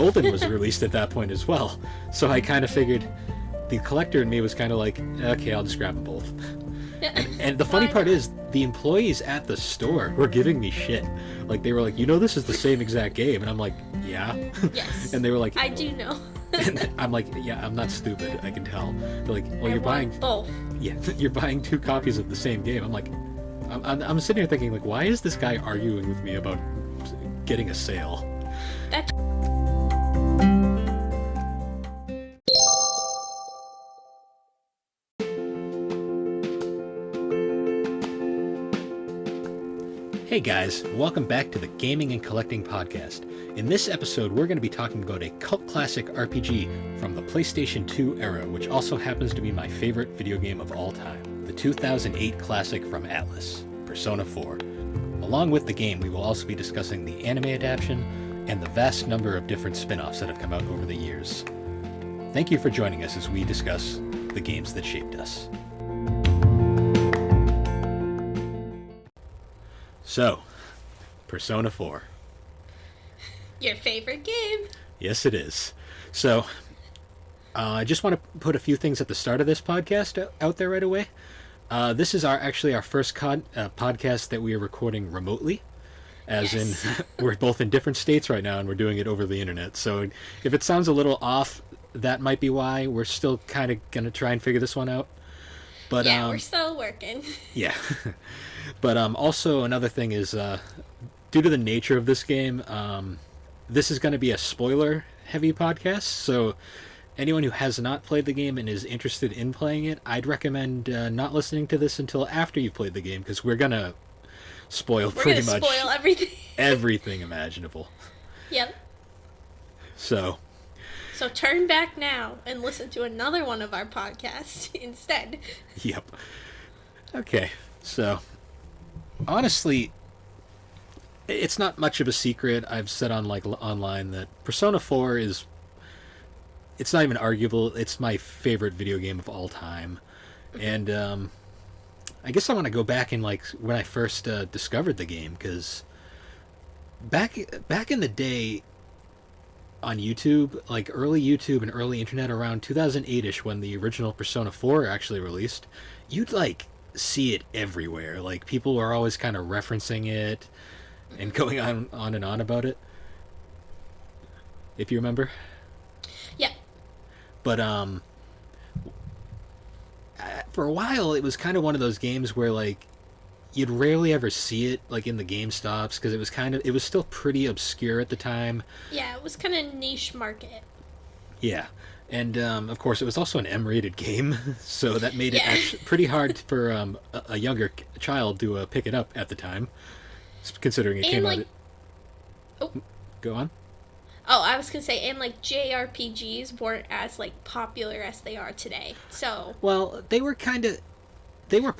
Golden was released at that point as well. So I kind of figured the collector in me was kind of like, okay, I'll just grab them both. And the funny part is, the employees at the store were giving me shit. Like, they were like, this is the same exact game. And I'm like, yeah. Yes. And they were like, I do know. And I'm like, yeah, I'm not stupid. I can tell. They're like, well, you're buying both. Yeah, you're buying 2 copies of the same game. I'm like, I'm sitting here thinking, like, why is this guy arguing with me about getting a sale? That's... Hey guys, welcome back to the Gaming and Collecting Podcast. In this episode, we're going to be talking about a cult classic RPG from the PlayStation 2 era, which also happens to be my favorite video game of all time, the 2008 classic from Atlus, Persona 4. Along with the game, we will also be discussing the anime adaptation and the vast number of different spin-offs that have come out over the years. Thank you for joining us as we discuss the games that shaped us. So, Persona 4. Your favorite game. Yes, it is. So, I just want to put a few things at the start of this podcast out there right away. This is actually our first podcast that we are recording remotely. As yes. In, we're both in different states right now, and we're doing it over the internet. So, if it sounds a little off, that might be why. We're still kind of going to try and figure this one out. But, yeah, we're still working. Yeah. But also another thing is, due to the nature of this game, this is going to be a spoiler-heavy podcast. So anyone who has not played the game and is interested in playing it, I'd recommend not listening to this until after you've played the game, because we're going to spoil pretty much everything imaginable. Yep. So turn back now and listen to another one of our podcasts instead. Yep. Okay, so honestly, it's not much of a secret. I've said on online that Persona 4 is, it's not even arguable, it's my favorite video game of all time. And I guess I want to go back in when I first discovered the game, because back in the day on YouTube, early YouTube and early internet, around 2008ish, when the original Persona 4 actually released, you'd see it everywhere. People were always kind of referencing it and going on and on about it, if you remember. Yeah. But for a while it was kind of one of those games where you'd rarely ever see it in the GameStops, because it was still pretty obscure at the time. Yeah, it was kind of niche market. Yeah. And, of course, it was also an M-rated game, so that made it actually pretty hard for a younger child to pick it up at the time, considering it came out... Oh. Go on. Oh, I was going to say, and, JRPGs weren't as, popular as they are today, so... Well, they were popular. They were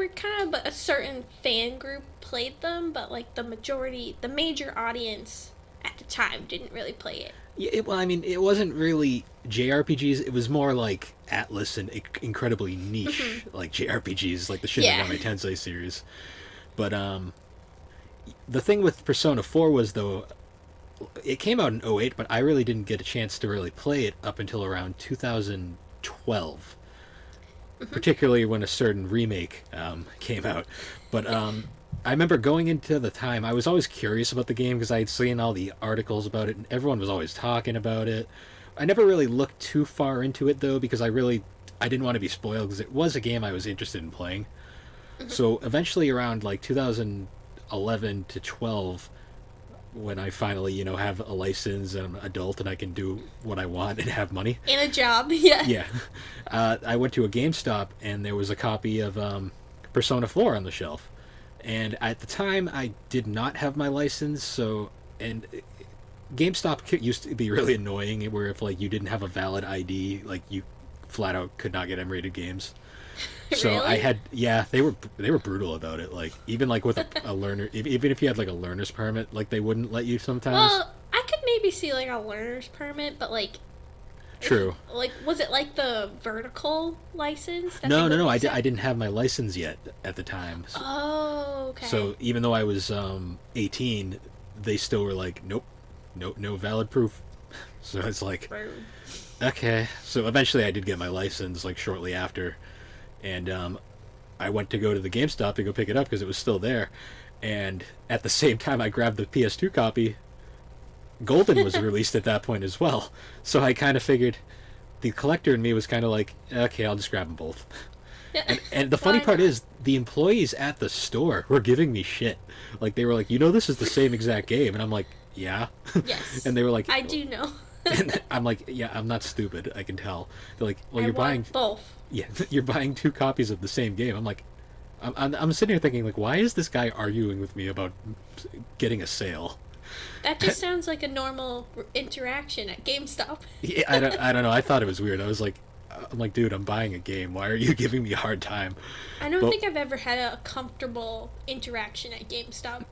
kind of a certain fan group played them, but, the major audience at the time didn't really play it. Yeah, it wasn't really JRPGs. It was more like Atlus and incredibly niche, JRPGs, the Shin Megami Tensei series. But the thing with Persona 4 was, though, it came out in 2008, but I really didn't get a chance to really play it up until around 2012. Particularly when a certain remake came out. But I remember going into the time, I was always curious about the game because I had seen all the articles about it and everyone was always talking about it. I never really looked too far into it, though, because I didn't want to be spoiled, because it was a game I was interested in playing. So eventually around 2011 to 12, when I finally, have a license and I'm an adult and I can do what I want and have money. And a job, yeah. Yeah. I went to a GameStop and there was a copy of Persona 4 on the shelf. And at the time, I did not have my license, and GameStop used to be really annoying, where if, you didn't have a valid ID, you flat out could not get M-rated games. So really? I had, they were brutal about it. Even with a learner, even if you had a learner's permit, they wouldn't let you sometimes. Well, I could maybe see a learner's permit, but True. Was it the vertical license? No. I didn't have my license yet at the time. Oh, okay. So even though I was 18, they still were nope, no valid proof. So it's like, Rude. okay. So eventually I did get my license, like, shortly after. And I went to go to the GameStop to go pick it up because it was still there. And at the same time I grabbed the PS2 copy, Golden was released at that point as well. So I kind of figured the collector in me was kind of like, okay, I'll just grab them both. And the funny part is, the employees at the store were giving me shit. Like, they were like, this is the same exact game. And I'm like, yeah. Yes. And they were like, I do know. and I'm like, yeah, I'm not stupid. I can tell. They're like, well, I you're want buying both. Yeah, you're buying 2 copies of the same game. I'm like, I'm sitting here thinking, like, why is this guy arguing with me about getting a sale? That just sounds like a normal interaction at GameStop. Yeah, I don't know. I thought it was weird. I'm like, dude, I'm buying a game. Why are you giving me a hard time? I don't think I've ever had a comfortable interaction at GameStop.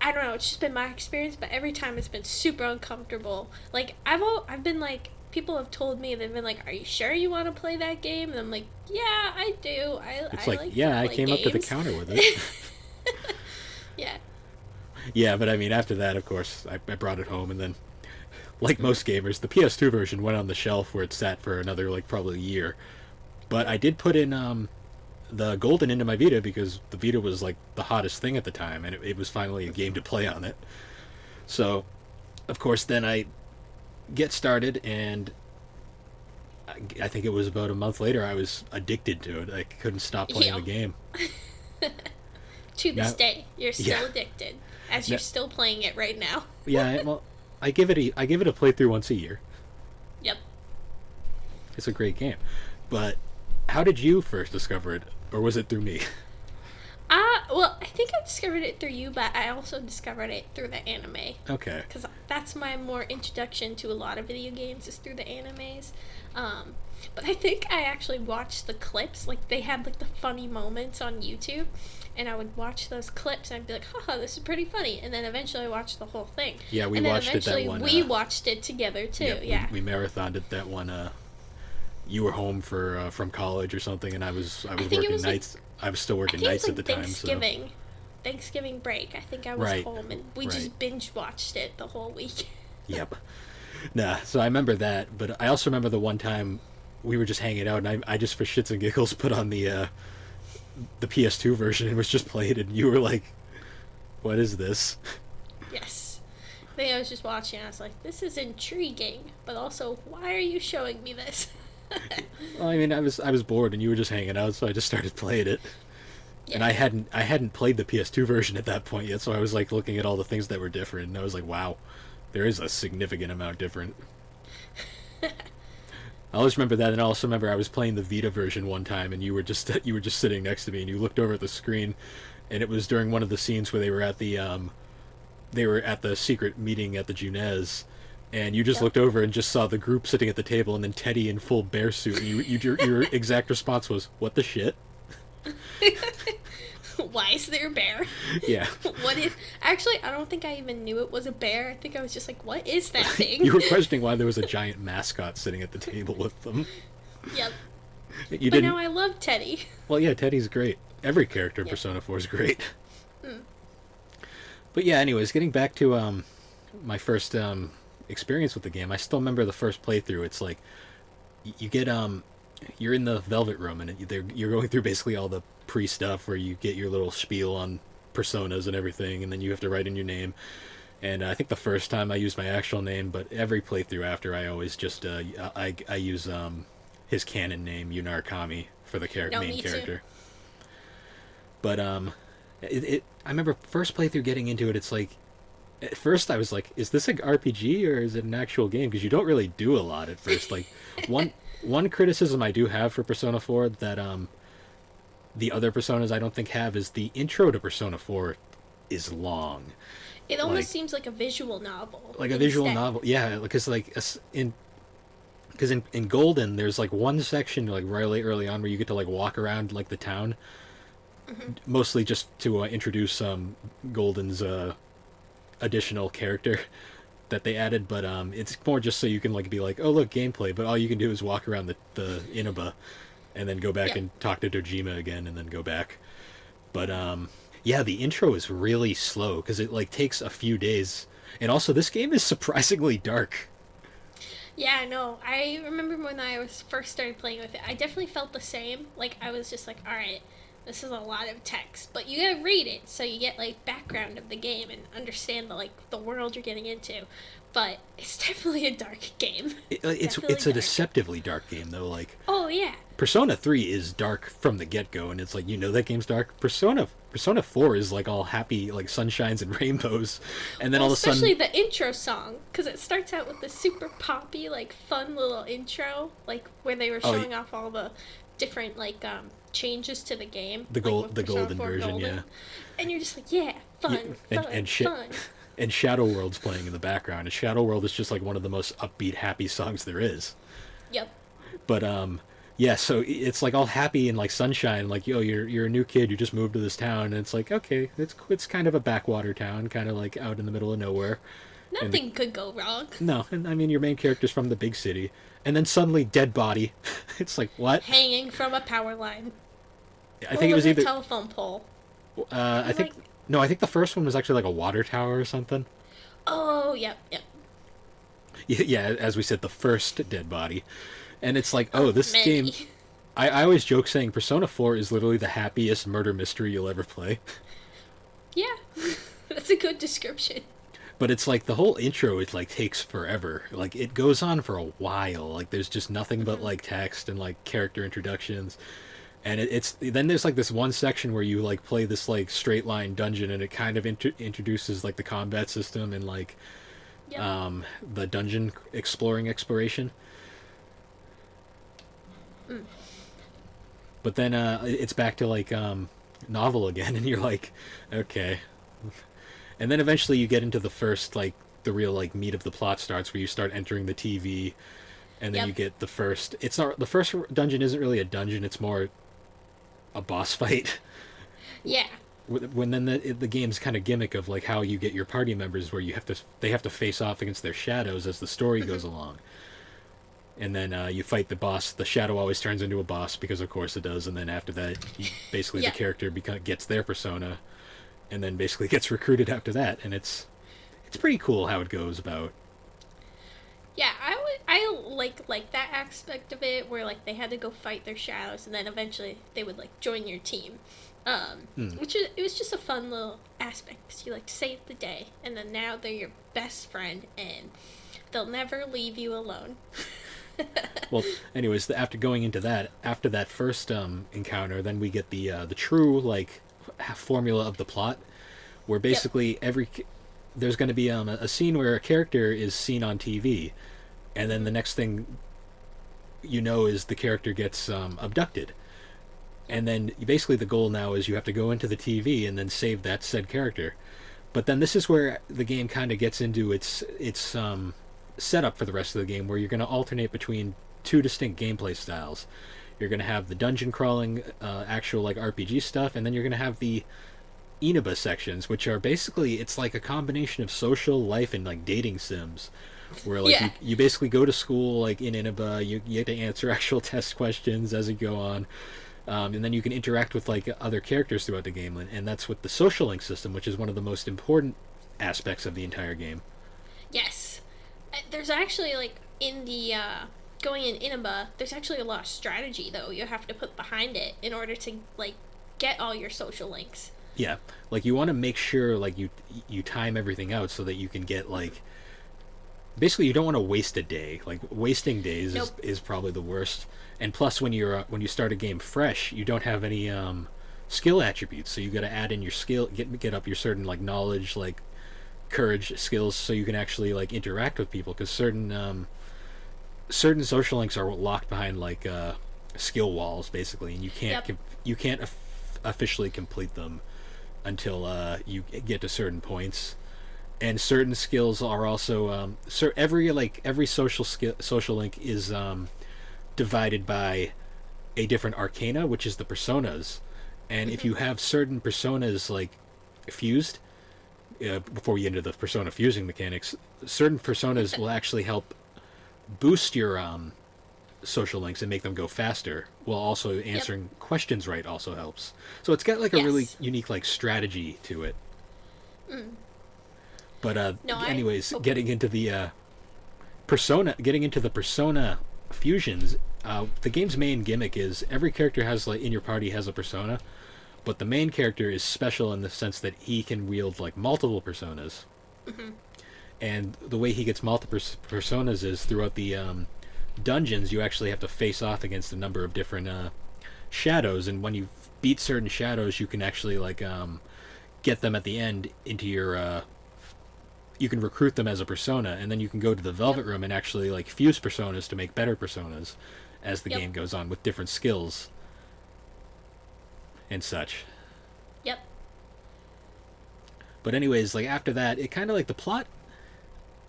I don't know. It's just been my experience, but every time it's been super uncomfortable. Like, I've been like, people have told me, they've been like, "Are you sure you want to play that game?" And I'm like, "Yeah, I do. It's I like, like yeah, to I play came games." up to the counter with it. Yeah. Yeah, but I mean, after that, of course, I brought it home, and then, like most gamers, the PS2 version went on the shelf where it sat for another, like, probably a year. But I did put in the Golden into my Vita because the Vita was, like, the hottest thing at the time, and it was finally a game to play on it. So, of course, then I get started, and I think it was about a month later I was addicted to it. I couldn't stop playing the game. To this Now- day, you're still yeah. addicted, as you're still playing it right now. Yeah, well, I give it a playthrough once a year. Yep. It's a great game. But how did you first discover it, or was it through me? Well, I think I discovered it through you, but I also discovered it through the anime. Okay. Because that's my more introduction to a lot of video games is through the animes. But I think I actually watched the clips. Like, they had, like, the funny moments on YouTube. And I would watch those clips and I'd be like, haha, this is pretty funny. And then eventually I watched the whole thing. Yeah, we and then watched it that eventually one. we watched it together, too. Yeah. We marathoned it that one. You were home from college or something, and I was working nights. I was still working nights at the time. Thanksgiving break. I think I was Right. home and we just binge watched it the whole week. Yep. Nah, so I remember that, but I also remember the one time we were just hanging out, and I just for shits and giggles put on the PS2 version and was just playing it, and you were like, "What is this?" Yes. I think I was just watching and I was like, this is intriguing, but also, why are you showing me this? Well, I mean, I was bored, and you were just hanging out, so I just started playing it. Yeah. And I hadn't played the PS2 version at that point yet, so I was like looking at all the things that were different, and I was like, wow, there is a significant amount different. I always remember that, and I also remember I was playing the Vita version one time, and you were just sitting next to me, and you looked over at the screen, and it was during one of the scenes where they were at the secret meeting at the Junez, and you just looked over and just saw the group sitting at the table, and then Teddy in full bear suit, and your exact response was, "What the shit?" Why is there a bear? Yeah. Actually, I don't think I even knew it was a bear. I think I was just like, what is that thing? You were questioning why there was a giant mascot sitting at the table with them. Yep. But now I love Teddy. Well, yeah, Teddy's great. Every character in Persona 4 is great. Mm. But yeah, anyways, getting back to my first experience with the game, I still remember the first playthrough. It's like you get you're in the Velvet Room, and you're going through basically all the pre-stuff where you get your little spiel on personas and everything, and then you have to write in your name. And I think the first time I used my actual name, but every playthrough after, I always just I use his canon name, Yunarakami, for the main character. But I remember first playthrough getting into it. It's like, at first I was like, is this an RPG or is it an actual game? Because you don't really do a lot at first. Like one criticism I do have for Persona 4 that the other Personas I don't think have is the intro to Persona 4 is long. It almost seems like a visual novel. Like a visual novel, yeah. Because in Golden, there's like one section like really early on where you get to like walk around like the town, mostly just to introduce Golden's additional character that they added. But it's more just so you can like be like, oh look, gameplay. But all you can do is walk around the Inaba, and then go back and talk to Dojima again, and then go back. But yeah, the intro is really slow because it like takes a few days And also, this game is surprisingly dark. Yeah, no. I remember when I was first started playing with it, I definitely felt the same. Like, I was just like, alright, this is a lot of text. But you gotta read it, so you get, like, background of the game and understand, the world you're getting into. But it's definitely a dark game. It's a deceptively dark game, though. Like, oh, yeah. Persona 3 is dark from the get-go, and it's like, that game's dark. Persona 4 is like all happy, like sunshines and rainbows, and then all of a sudden, especially the intro song, because it starts out with the super poppy, like fun little intro, like where they were showing off all the different changes to the game, the golden version, golden. Yeah. And you're just like, yeah, fun, fun. And Shadow World's playing in the background, and Shadow World is just like one of the most upbeat, happy songs there is. Yep. But yeah, so it's like all happy and like sunshine, like, yo, you're a new kid, you just moved to this town, and it's like, okay, it's kind of a backwater town, kind of like out in the middle of nowhere. Nothing could go wrong. No, and I mean, your main character's from the big city, and then suddenly dead body. It's like, what? Hanging from a power line. I think it was either a telephone pole. I think no, I think the first one was actually like a water tower or something. Oh, yep. Yeah, as we said, the first dead body. And it's like, this game... I always joke saying Persona 4 is literally the happiest murder mystery you'll ever play. Yeah, that's a good description. But it's like the whole intro, it like takes forever. Like, it goes on for a while. Like, there's just nothing but like text and like character introductions. And it's then there's like this one section where you like play this like straight line dungeon, and it kind of introduces like the combat system and like the dungeon exploration. But then it's back to like novel again, and you're like, okay. And then eventually you get into the real like meat of the plot starts, where you start entering the TV, and then you get the first dungeon isn't really a dungeon, it's more a boss fight. Yeah. When then the game's kind of gimmick of like how you get your party members, where they have to face off against their shadows as the story goes along. And then you fight the boss. The shadow always turns into a boss, because of course it does. And then after that, basically the character gets their persona, and then basically gets recruited after that. And it's pretty cool how it goes about. Yeah, I like that aspect of it, where like they had to go fight their shadows, and then eventually they would like join your team. It was just a fun little aspect, because you like to save the day, and then now they're your best friend, and they'll never leave you alone. Well, anyways, after going into that, after that first encounter, then we get the true like formula of the plot, where basically there's going to be a scene where a character is seen on TV, and then the next thing is the character gets abducted. And then basically the goal now is you have to go into the TV and then save that said character. But then this is where the game kind of gets into its setup for the rest of the game, where you're going to alternate between two distinct gameplay styles. You're going to have the dungeon crawling, actual like RPG stuff, and then you're going to have the Inaba sections, which are basically, it's like a combination of social life and like dating sims, where like you basically go to school like in Inaba, you get to answer actual test questions as you go on. And then you can interact with like other characters throughout the game, and that's with the social link system, which is one of the most important aspects of the entire game. Yes, there's actually like in the going in Inaba, there's actually a lot of strategy though you have to put behind it in order to like get all your social links. Yeah, like you want to make sure like you time everything out so that you can get like, basically you don't want to waste a day. Like wasting days is probably the worst. And plus, when you start a game fresh, you don't have any skill attributes, so you got to add in your skill, get up your certain like knowledge, like courage skills, so you can actually like interact with people. Because certain social links are locked behind like skill walls, basically, and you can't officially complete them until you get to certain points. And certain skills are also every social link is divided by a different arcana, which is the personas. And if you have certain personas like fused, before we get into the persona fusing mechanics, certain personas will actually help boost your social links and make them go faster, while also answering questions right also helps. So it's got like a really unique like strategy to it. But No, anyways, oh, getting into the persona fusions. The game's main gimmick is every character has like in your party has a persona, but the main character is special in the sense that he can wield like multiple personas. And the way he gets multiple personas is throughout the dungeons. You actually have to face off against a number of different shadows, and when you beat certain shadows, you can actually like get them at the end into your. You can recruit them as a persona, and then you can go to the Velvet Room and actually like fuse personas to make better personas as the game goes on with different skills and such. Yep. But anyways, like after that, it kind of like the plot,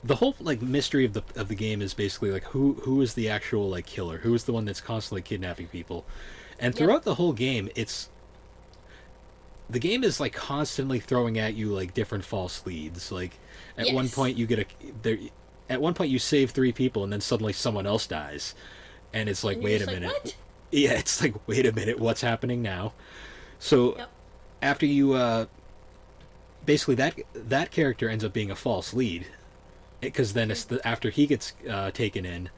the whole like mystery of the game is basically like who is the actual like killer, who is the one that's constantly kidnapping people, and throughout the whole game, the game is like constantly throwing at you like different false leads. Like at one point you get at one point you save 3 people and then suddenly someone else dies, and it's like, wait a minute. What? Yeah, it's like, wait a minute, what's happening now? So after you basically that character ends up being a false lead, because then it's after he gets taken in,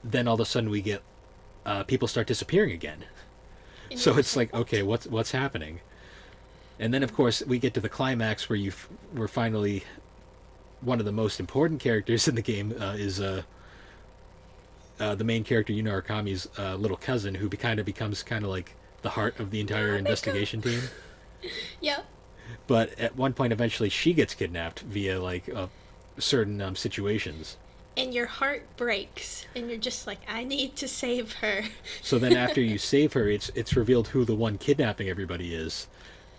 then all of a sudden we get people start disappearing again. So it's like, okay, what's happening? And then of course we get to the climax where we're finally one of the most important characters in the game is the main character, Yuno Arakami's little cousin, who becomes kind of like the heart of the entire investigation team. Yep. But at one point, eventually, she gets kidnapped via like certain situations. And your heart breaks, and you're just like, I need to save her. So then, after you save her, it's revealed who the one kidnapping everybody is.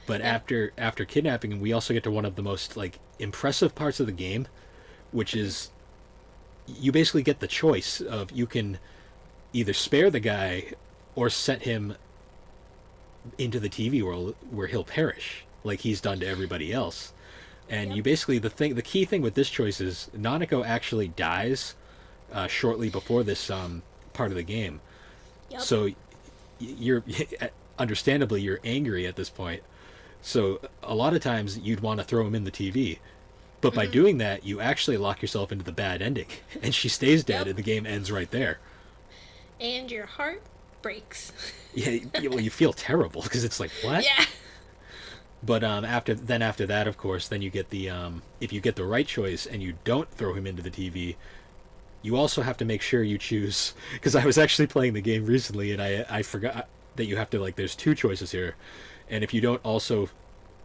But after kidnapping, we also get to one of the most like impressive parts of the game, which is you basically get the choice of you can either spare the guy or set him into the TV world where he'll perish like he's done to everybody else. And you basically the key thing with this choice is Nanako actually dies shortly before this part of the game. So you're understandably you're angry at this point. So a lot of times you'd want to throw him in the TV. But by doing that, you actually lock yourself into the bad ending. And she stays dead, and the game ends right there. And your heart breaks. Yeah, well, you feel terrible, because it's like, what? Yeah. But after that, of course, then you get the... if you get the right choice and you don't throw him into the TV, you also have to make sure you choose... Because I was actually playing the game recently, and I forgot that you have to, like, there's 2 choices here. And if you don't also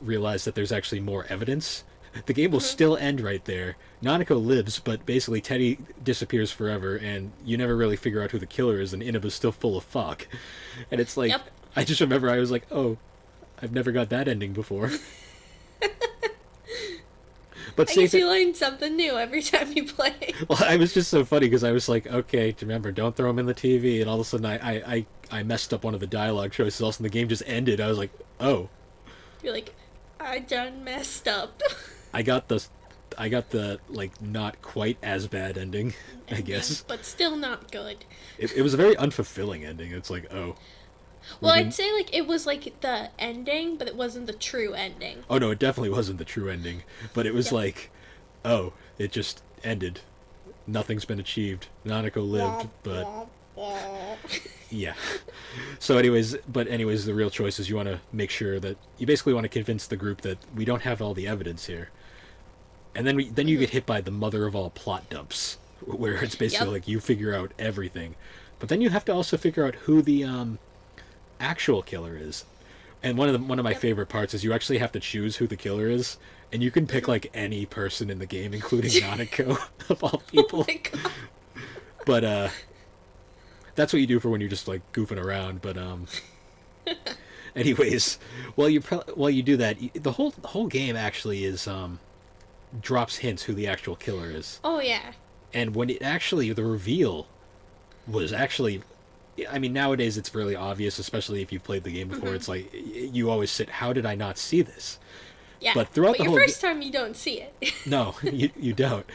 realize that there's actually more evidence... The game will still end right there. Nanako lives, but basically Teddy disappears forever, and you never really figure out who the killer is, and Inaba's still full of fuck. And it's like, I just remember I was like, oh, I've never got that ending before. But I guess you learn something new every time you play. Well, I was just so funny, because I was like, okay, remember, don't throw him in the TV, and all of a sudden I messed up one of the dialogue choices, also, and the game just ended. I was like, oh. You're like, I done messed up. I got the like not quite as bad ending, I guess. But still not good. It was a very unfulfilling ending. It's like, oh. Well, I'd say like it was like the ending, but it wasn't the true ending. Oh no, it definitely wasn't the true ending. But it was like, oh, it just ended. Nothing's been achieved. Nanako lived, but yeah. So anyways, the real choice is you want to make sure that you basically want to convince the group that we don't have all the evidence here. And then you get hit by the mother of all plot dumps, where it's basically like you figure out everything, but then you have to also figure out who the actual killer is. And one of my favorite parts is you actually have to choose who the killer is, and you can pick like any person in the game, including Nanako of all people. Oh my God. But that's what you do for when you're just like goofing around. But anyways, while you do that, the whole game actually is drops hints who the actual killer is. Oh yeah. And when the reveal was actually, I mean, nowadays it's really obvious, especially if you've played the game before. It's like you always sit, how did I not see this? Yeah. But throughout the whole first time you don't see it. No, you don't.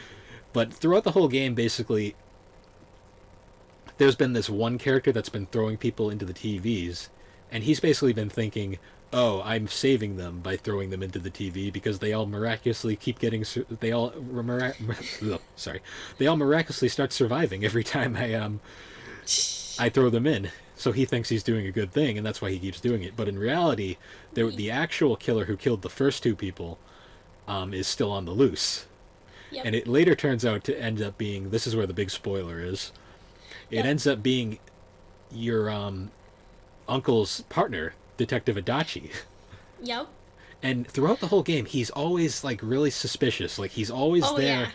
But throughout the whole game, basically, there's been this one character that's been throwing people into the TVs, and he's basically been thinking, oh, I'm saving them by throwing them into the TV because they all miraculously keep getting sorry, they all miraculously start surviving every time I throw them in. So he thinks he's doing a good thing, and that's why he keeps doing it. But in reality, the actual killer who killed the first two people is still on the loose. Yep. And it later turns out to end up being, this is where the big spoiler is, it ends up being your uncle's partner, Detective Adachi. Yep. And throughout the whole game, he's always like really suspicious. Like he's always there. Yeah.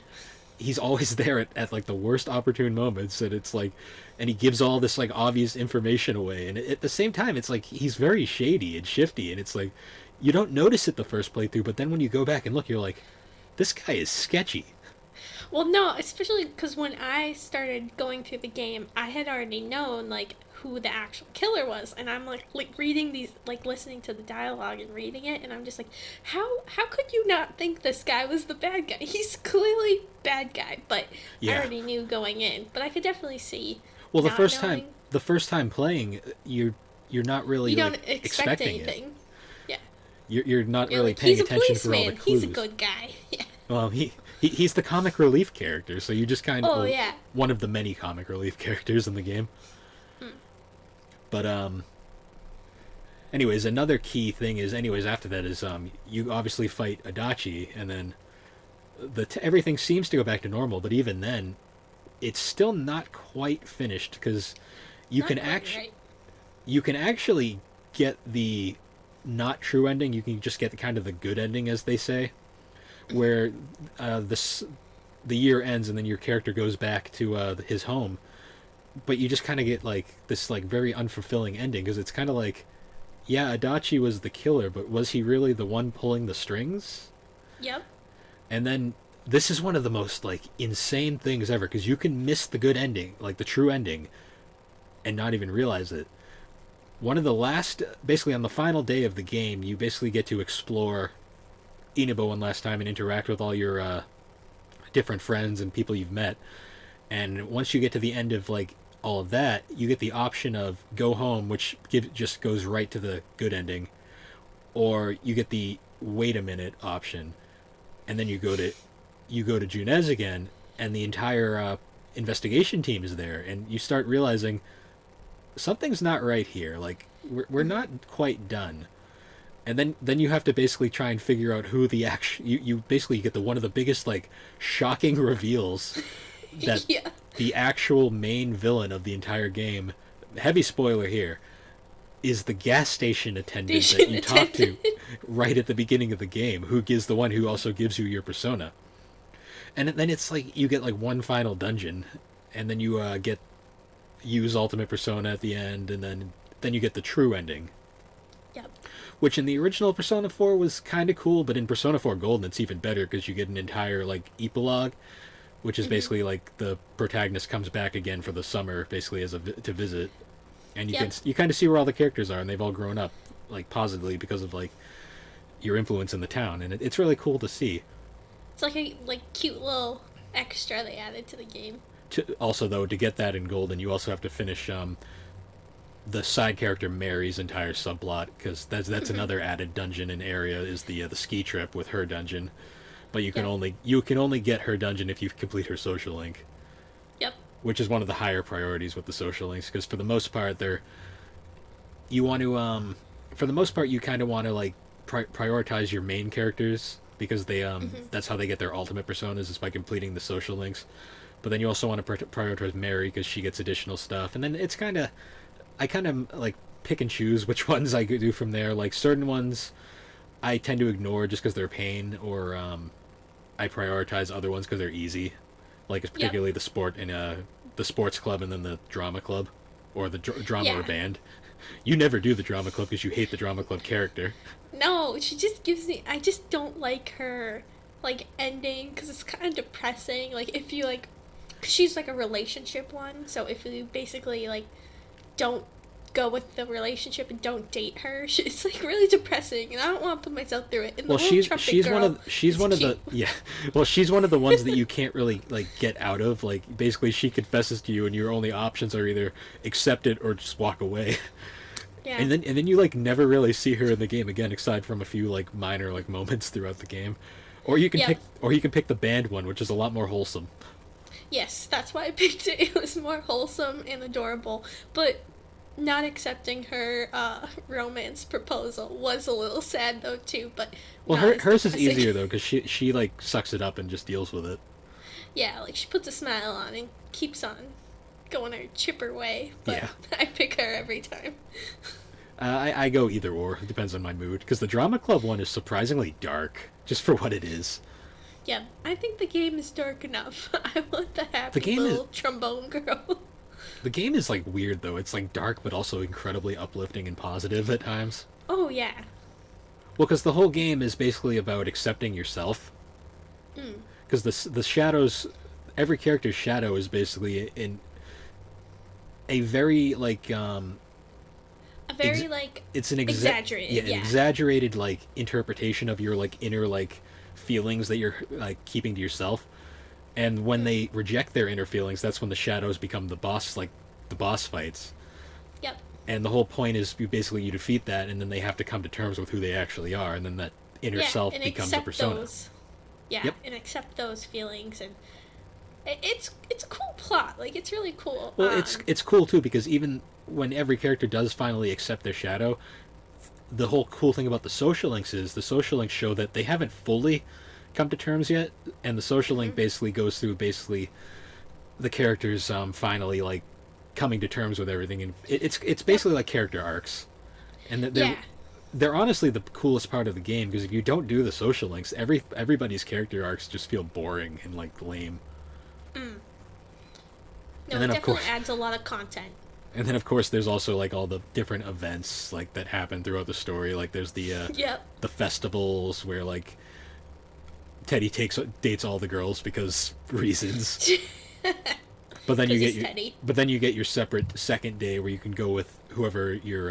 He's always there at like the worst opportune moments, and it's like, and he gives all this like obvious information away. And at the same time, it's like he's very shady and shifty, and it's like you don't notice it the first playthrough, but then when you go back and look, you're like, this guy is sketchy. Well, no, especially because when I started going through the game, I had already known, like, who the actual killer was. And I'm, like reading these, like, listening to the dialogue and reading it, and I'm just like, how could you not think this guy was the bad guy? He's clearly bad guy, but I already knew going in. But I could definitely see. Well, the first time playing, you're not really you don't like, expect expecting anything. it. Yeah. You're not really paying attention for all the clues. He's a good guy. Yeah. Well, he's the comic relief character, so you just kind of yeah. one of the many comic relief characters in the game. But anyways, another key thing is, after that is you obviously fight Adachi, and then everything seems to go back to normal, but even then, it's still not quite finished because you can actually get the not true ending. You can just get the kind of the good ending, as they say, where the year ends and then your character goes back to his home, but you just kind of get like this like very unfulfilling ending because it's kind of like, yeah, Adachi was the killer, but was he really the one pulling the strings? Yep. And then this is one of the most like insane things ever because you can miss the good ending, like the true ending, and not even realize it. One of the last, basically on the final day of the game, you basically get to explore Inaba one last time and interact with all your different friends and people you've met. And once you get to the end of like all of that, you get the option of go home, which just goes right to the good ending, or you get the wait a minute option, and then you go to Junez again, and the entire investigation team is there, and you start realizing something's not right here. Like we're not quite done. And then you have to basically try and figure out who the you basically get one of the biggest like shocking reveals that the actual main villain of the entire game, heavy spoiler here, is the gas station attendant that you talk to right at the beginning of the game, who gives the one who also gives you your persona. And then it's like you get like one final dungeon, and then you use ultimate persona at the end, and then you get the true ending. Yep. Which in the original Persona 4 was kind of cool, but in Persona 4 Golden it's even better because you get an entire like epilogue, which is basically like the protagonist comes back again for the summer, basically as to visit, and you kind of see where all the characters are, and they've all grown up like positively because of like your influence in the town, and it's really cool to see. It's like a cute little extra they added to the game. Also, though, to get that in Golden, you also have to finish the side character Mary's entire subplot, because that's another added dungeon and area is the ski trip with her dungeon, but you can only get her dungeon if you complete her social link. Yep. Which is one of the higher priorities with the social links, because for the most part you kind of want to like prioritize your main characters, because they that's how they get their ultimate personas, is by completing the social links. But then you also want to prioritize Mary because she gets additional stuff, and then it's I kind of like pick and choose which ones I could do from there. Like certain ones I tend to ignore just because they're a pain, or I prioritize other ones because they're easy, like particularly the sport and the sports club, and then the drama club, or the drama or band. You never do the drama club because you hate the drama club character. No, she just gives me. I just don't like her like ending because it's kind of depressing. Like if you like, cause she's like a relationship one, so if you basically like don't go with the relationship and don't date her, it's like really depressing, and I don't want to put myself through it. And well, she's one of the ones that you can't really like get out of. Like basically, she confesses to you, and your only options are either accept it or just walk away. Yeah. And then you like never really see her in the game again, aside from a few like minor like moments throughout the game. Or you can Yep. pick the band one, which is a lot more wholesome. Yes, that's why I picked it. It was more wholesome and adorable, but not accepting her romance proposal was a little sad though too. But Well, not as hers is depressing. easier though because she like sucks it up and just deals with it. Yeah, like she puts a smile on and keeps on going her chipper way. But Yeah. I pick her every time. I go either or. It depends on my mood. Because the Drama Club one is surprisingly dark, just for what it is. Yeah, I think the game is dark enough. I want the happy game little trombone girl. The game is like weird though. It's like dark, but also incredibly uplifting and positive at times. Oh yeah. Well, because the whole game is basically about accepting yourself. Mm. Because the shadows, every character's shadow is basically in a very like A very like it's an exaggerated, an exaggerated like interpretation of your like inner like feelings that you're like keeping to yourself. And when they reject their inner feelings, that's when the shadows become the boss fights. Yep. And the whole point is you defeat that, and then they have to come to terms with who they actually are, and then that inner self and becomes a persona. Those, yeah, Yep. and accept those feelings, and it's a cool plot. Like it's really cool. Well, it's cool too because even when every character does finally accept their shadow, the whole cool thing about the social links is the social links show that they haven't fully come to terms yet, and the social link basically goes through the characters finally like coming to terms with everything, and it's basically like character arcs, and they're honestly the coolest part of the game because if you don't do the social links, everybody's character arcs just feel boring and like lame. No, and then it of definitely course, adds a lot of content. and then of course there's also like all the different events like that happen throughout the story. Like there's Yep. the festivals where like Teddy dates all the girls because reasons. But then you get your separate second day where you can go with whoever you're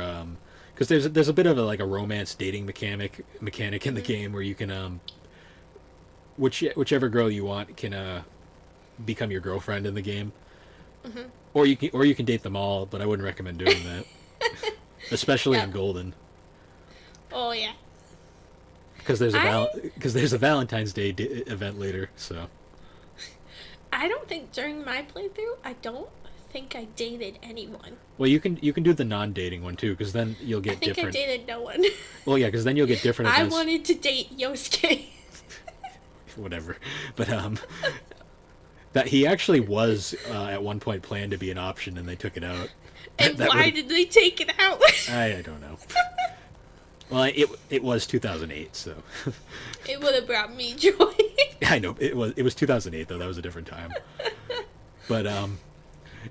because there's a bit of a romance dating mechanic in the game where you can whichever girl you want can become your girlfriend in the game. Or you can date them all, but I wouldn't recommend doing that. Especially in Golden. Oh yeah. Because there's a Valentine's Day event later, so. I don't think during my playthrough, I don't think I dated anyone. Well, you can do the non-dating one too, because then you'll get different. I think I dated no one. Well, yeah, because then you'll get different I events. wanted to date Yosuke. Whatever, but that he actually was at one point planned to be an option, and they took it out. And why did they take it out? I don't know. Well, it was 2008, so. It would have brought me joy. I know it was 2008 though. That was a different time. But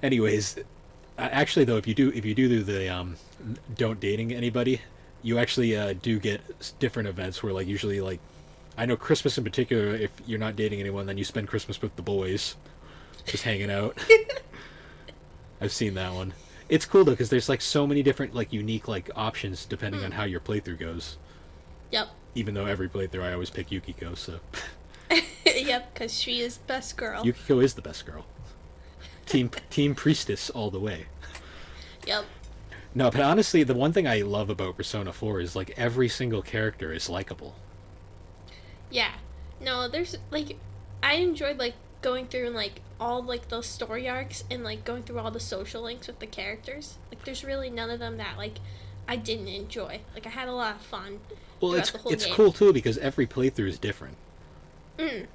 anyways, actually though, if you do the don't dating anybody, you actually do get different events where like usually like I know Christmas in particular. If you're not dating anyone, then you spend Christmas with the boys, just hanging out. I've seen that one. It's cool though because there's like so many different like unique like options depending on how your playthrough goes. Yep. Even though every playthrough I always pick Yukiko, so. Yep, because she is best girl. Yukiko is the best girl. Team Priestess all the way. Yep. No, but honestly, the one thing I love about Persona 4 is like every single character is likable. Yeah. No, there's like I enjoyed like going through and like all like those story arcs and like going through all the social links with the characters. Like there's really none of them that like I didn't enjoy. Like I had a lot of fun. Well, it's game. cool too because every playthrough is different. Mm.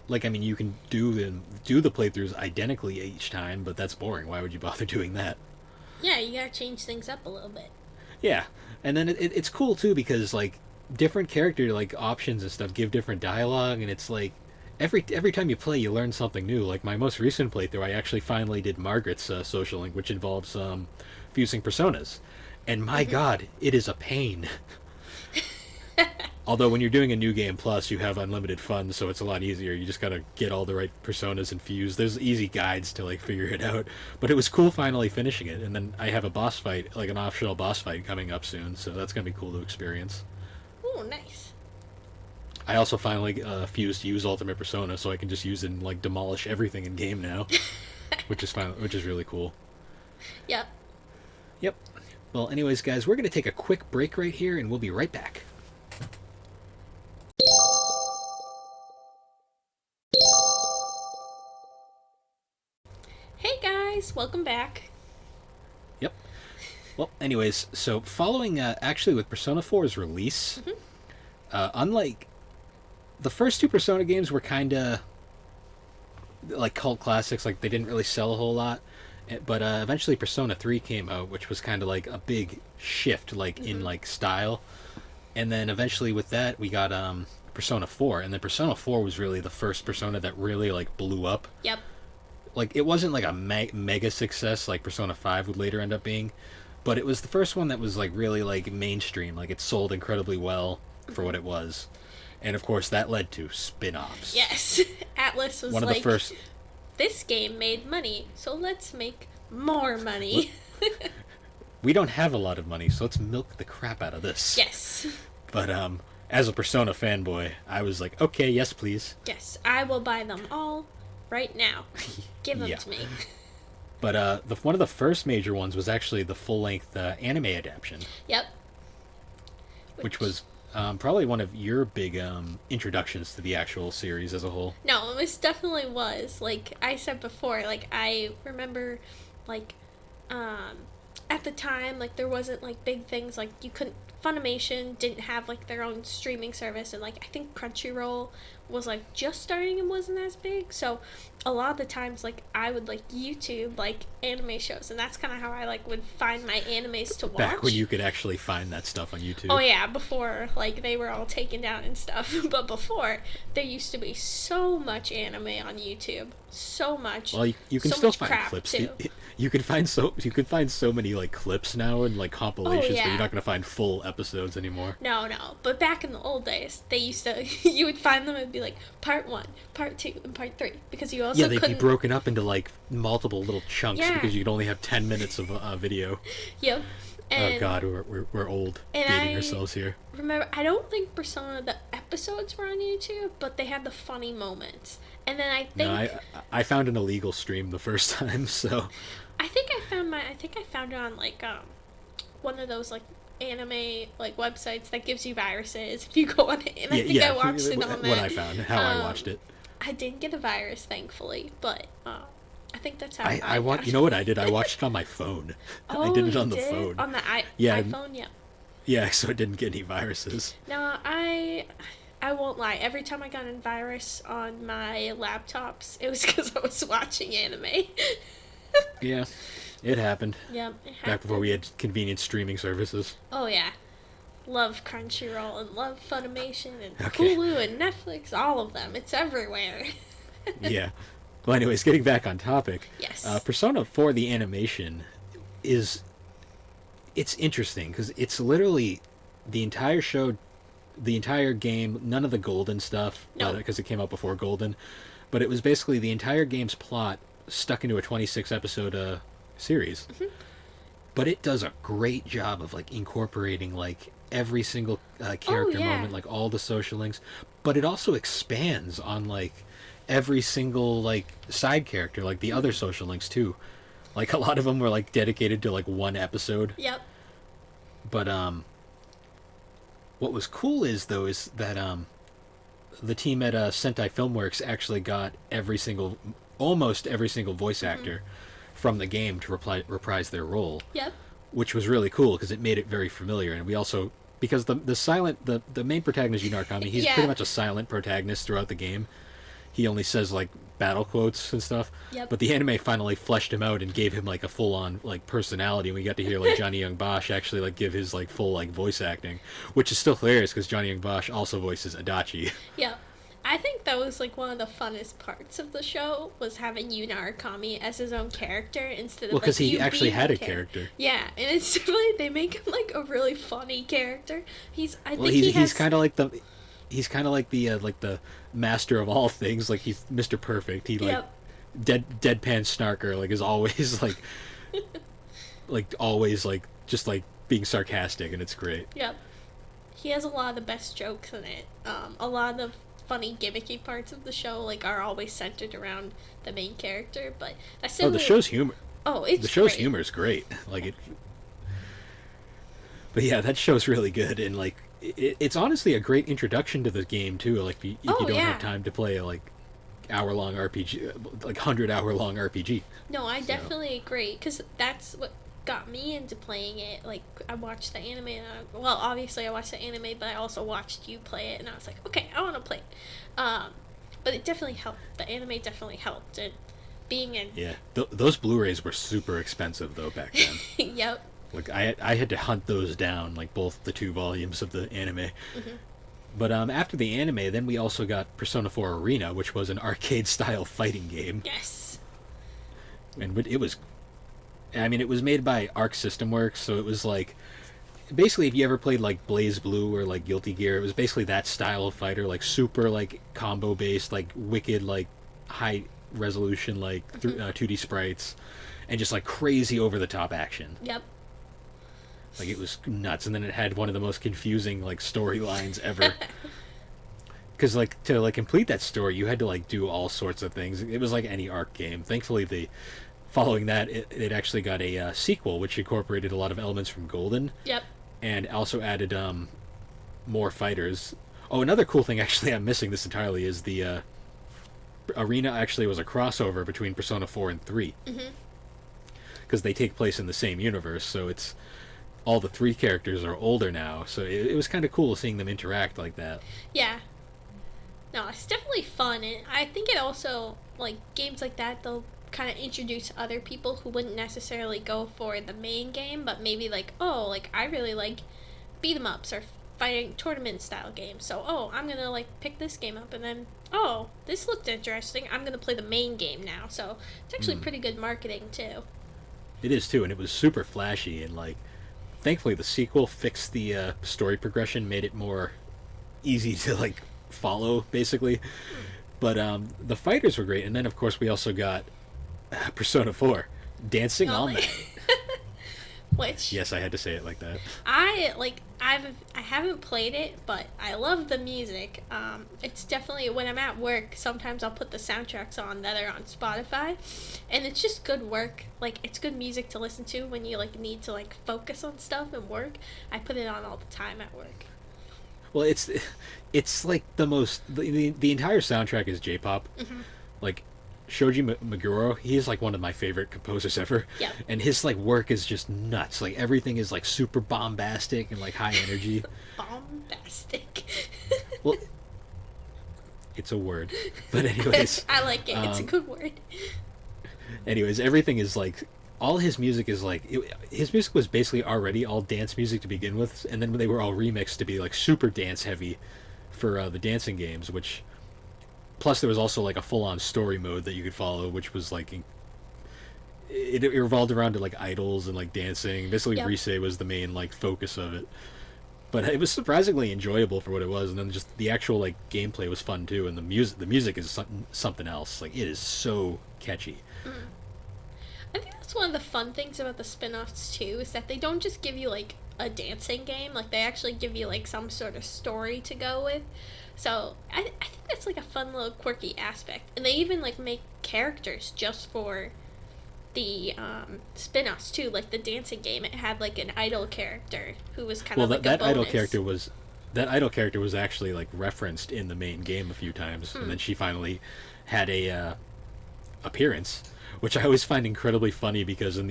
Like I mean, you can do the playthroughs identically each time, but that's boring. Why would you bother doing that? Yeah, you gotta change things up a little bit. Yeah, and then it's cool too because like different character like options and stuff give different dialogue, and it's like every time you play, you learn something new. Like my most recent playthrough, I actually finally did Margaret's social link, which involves fusing personas, and my God, it is a pain. Although when you're doing a new game plus, you have unlimited funds, so it's a lot easier. You just gotta get all the right personas infused. There's easy guides to like figure it out. But it was cool finally finishing it, and then I have a boss fight, like an optional boss fight coming up soon, so that's gonna be cool to experience. Oh, nice. I also finally fused Use Ultimate Persona, so I can just use it and like demolish everything in game now, which is really cool. Yep. Yep. Well, anyways, guys, we're going to take a quick break right here, and we'll be right back. Hey guys, welcome back. Yep. Well, anyways, so following, actually with Persona 4's release, unlike the first two Persona games were kind of like cult classics, like they didn't really sell a whole lot. But eventually Persona 3 came out, which was kind of like a big shift, like in like style. And then eventually with that, we got Persona 4, and then Persona 4 was really the first Persona that really like blew up. Yep. Like it wasn't like a mega success like Persona 5 would later end up being, but it was the first one that was like really like mainstream. Like it sold incredibly well for what it was. And of course that led to spin-offs. Yes. Atlus was one of like, the first. this game made money, so let's make more money. We don't have a lot of money, so let's milk the crap out of this. Yes. But as a Persona fanboy, I was like, okay, yes, please. Yes, I will buy them all right now. Give them Yeah. to me. But one of the first major ones was actually the full-length anime adaptation. Yep. Which was probably one of your big introductions to the actual series as a whole. No, this definitely was. Like I said before, like I remember, like, at the time, like there wasn't like big things like you couldn't. Funimation didn't have like their own streaming service, and like I think Crunchyroll was like just starting and wasn't as big. So a lot of the times, like I would like YouTube like anime shows, and that's kind of how I like would find my animes to watch. Back when you could actually find that stuff on YouTube. Oh yeah, before like they were all taken down and stuff. But before, there used to be so much anime on YouTube, so much. Well, you can so still much find crap, clips. too. You can find so many like clips now and like compilations, yeah. but you're not going to find full episodes anymore. No. But back in the old days, they used to. You would find them and be like part 1, part 2, and part 3 because you also They'd couldn't. be broken up into like multiple little chunks Yeah. because you could only have 10 minutes of video. Yep. And Oh God, we're old, dating ourselves here. Remember, I don't think Persona the episodes were on YouTube, but they had the funny moments. And then I think No, I found an illegal stream the first time, so I think I found it on like one of those like anime like websites that gives you viruses if you go on it, and I think I watched it on that. What I found, how I watched it. I didn't get a virus, thankfully, but I think that's how I watched. You know what I did? I watched it on my phone. Oh, I did it you on the phone. On the Yeah. iPhone, yeah. Yeah, so it didn't get any viruses. No, I won't lie. Every time I got a virus on my laptops, it was because I was watching anime. Yeah, it happened. Yeah, it happened. Back before we had convenient streaming services. Oh yeah, love Crunchyroll and love Funimation and Okay. Hulu and Netflix. All of them. It's everywhere. Yeah. Well, anyways, getting back on topic. Yes. Persona 4, the animation, it's interesting because it's literally the entire show, the entire game, none of the Golden stuff, No. because it came out before Golden, but it was basically the entire game's plot stuck into a 26 episode series. Mm-hmm. But it does a great job of like incorporating like every single character yeah. moment, like all the social links, but it also expands on like every single like side character, like the other social links too. Like a lot of them were like dedicated to like one episode. Yep. But what was cool is that the team at Sentai Filmworks actually got almost every single voice actor from the game to reprise their role. Yep. Which was really cool because it made it very familiar, and we also, because the main protagonist Yuna Arkami, he's Yeah. pretty much a silent protagonist throughout the game. He only says like battle quotes and stuff. Yep. But the anime finally fleshed him out and gave him like a full on like personality, and we got to hear like Johnny Young Bosch actually like give his like full like voice acting, which is still hilarious because Johnny Young Bosch also voices Adachi. Yep. I think that was like one of the funnest parts of the show was having Yuna Arkami as his own character instead of Well, because like, he you actually being had the a character. Yeah, and it's really they make him like a really funny character. He's kind of like the master of all things. Like he's Mr. Perfect. He like deadpan snarker. Like is always like always like just like being sarcastic, and it's great. Yep. He has a lot of the best jokes in it. A lot of the funny gimmicky parts of the show like are always centered around the main character, but that's The show's humor. Oh, it's The show's great. humor is great. Like But yeah, that show's really good, and like it's honestly a great introduction to the game too. Like if you don't have time to play a like hour-long RPG, like 100-hour-long RPG. No, I definitely agree, because that's what got me into playing it. Like, I watched the anime, and well, obviously I watched the anime, but I also watched you play it, and I was like, okay, I want to play it. But it definitely helped. The anime definitely helped, and being in... Yeah, those Blu-rays were super expensive, though, back then. Yep. Like, I had to hunt those down, like, both the 2 volumes of the anime. Mm-hmm. But after the anime, then we also got Persona 4 Arena, which was an arcade-style fighting game. Yes. And it was... I mean, it was made by Arc System Works, so it was like... Basically, if you ever played, like, Blaze Blue or, like, Guilty Gear, it was basically that style of fighter, like, super, like, combo-based, like, wicked, like, high-resolution, like, 2D sprites, and just, like, crazy over-the-top action. Yep. Like, it was nuts, and then it had one of the most confusing, like, storylines ever. Because, like, to, like, complete that story, you had to, like, do all sorts of things. It was like any Arc game. Thankfully, following that, it actually got a sequel, which incorporated a lot of elements from Golden. Yep. And also added more fighters. Oh, another cool thing, actually, I'm missing this entirely, is the Arena actually was a crossover between Persona 4 and 3. Because they take place in the same universe, so it's... all the 3 characters are older now, so it was kind of cool seeing them interact like that. Yeah. No, it's definitely fun, and I think it also, like, games like that, they'll kind of introduce other people who wouldn't necessarily go for the main game, but maybe like, oh, like, I really like beat-em-ups or fighting tournament-style games, so, oh, I'm gonna, like, pick this game up, and then, oh, this looked interesting, I'm gonna play the main game now, so it's actually pretty good marketing, too. It is, too, and it was super flashy, and, like, thankfully the sequel fixed the story progression, made it more easy to, like, follow, basically. But the fighters were great, and then, of course, we also got Persona 4, Dancing All Night. Which... Yes, I had to say it like that. I haven't played it, but I love the music. It's definitely, when I'm at work, sometimes I'll put the soundtracks on that are on Spotify, and it's just good work. Like, it's good music to listen to when you, like, need to, like, focus on stuff and work. I put it on all the time at work. Well, it's like the most... The entire soundtrack is J-pop. Like, Shoji Meguro, he is like one of my favorite composers ever. Yep. And his like work is just nuts. Like everything is like super bombastic and like high energy. Bombastic. Well, it's a word. But anyways, I like it. It's a good word. Anyways, everything is like, all his music is like, his music was basically already all dance music to begin with, and then they were all remixed to be like super dance heavy for the dancing games, which... Plus, there was also like a full-on story mode that you could follow, which was like it revolved around to like idols and like dancing. Basically, Yep. Rise was the main like focus of it. But it was surprisingly enjoyable for what it was, and then just the actual like gameplay was fun too, and the music is something else. Like it is so catchy. I think that's one of the fun things about the spin-offs too, is that they don't just give you like a dancing game, like they actually give you like some sort of story to go with. So I think that's like a fun little quirky aspect, and they even like make characters just for the spin-offs too. Like the dancing game, it had like an idol character who was kind of like that a bonus. That idol character was actually like referenced in the main game a few times, and then she finally had a appearance, which I always find incredibly funny because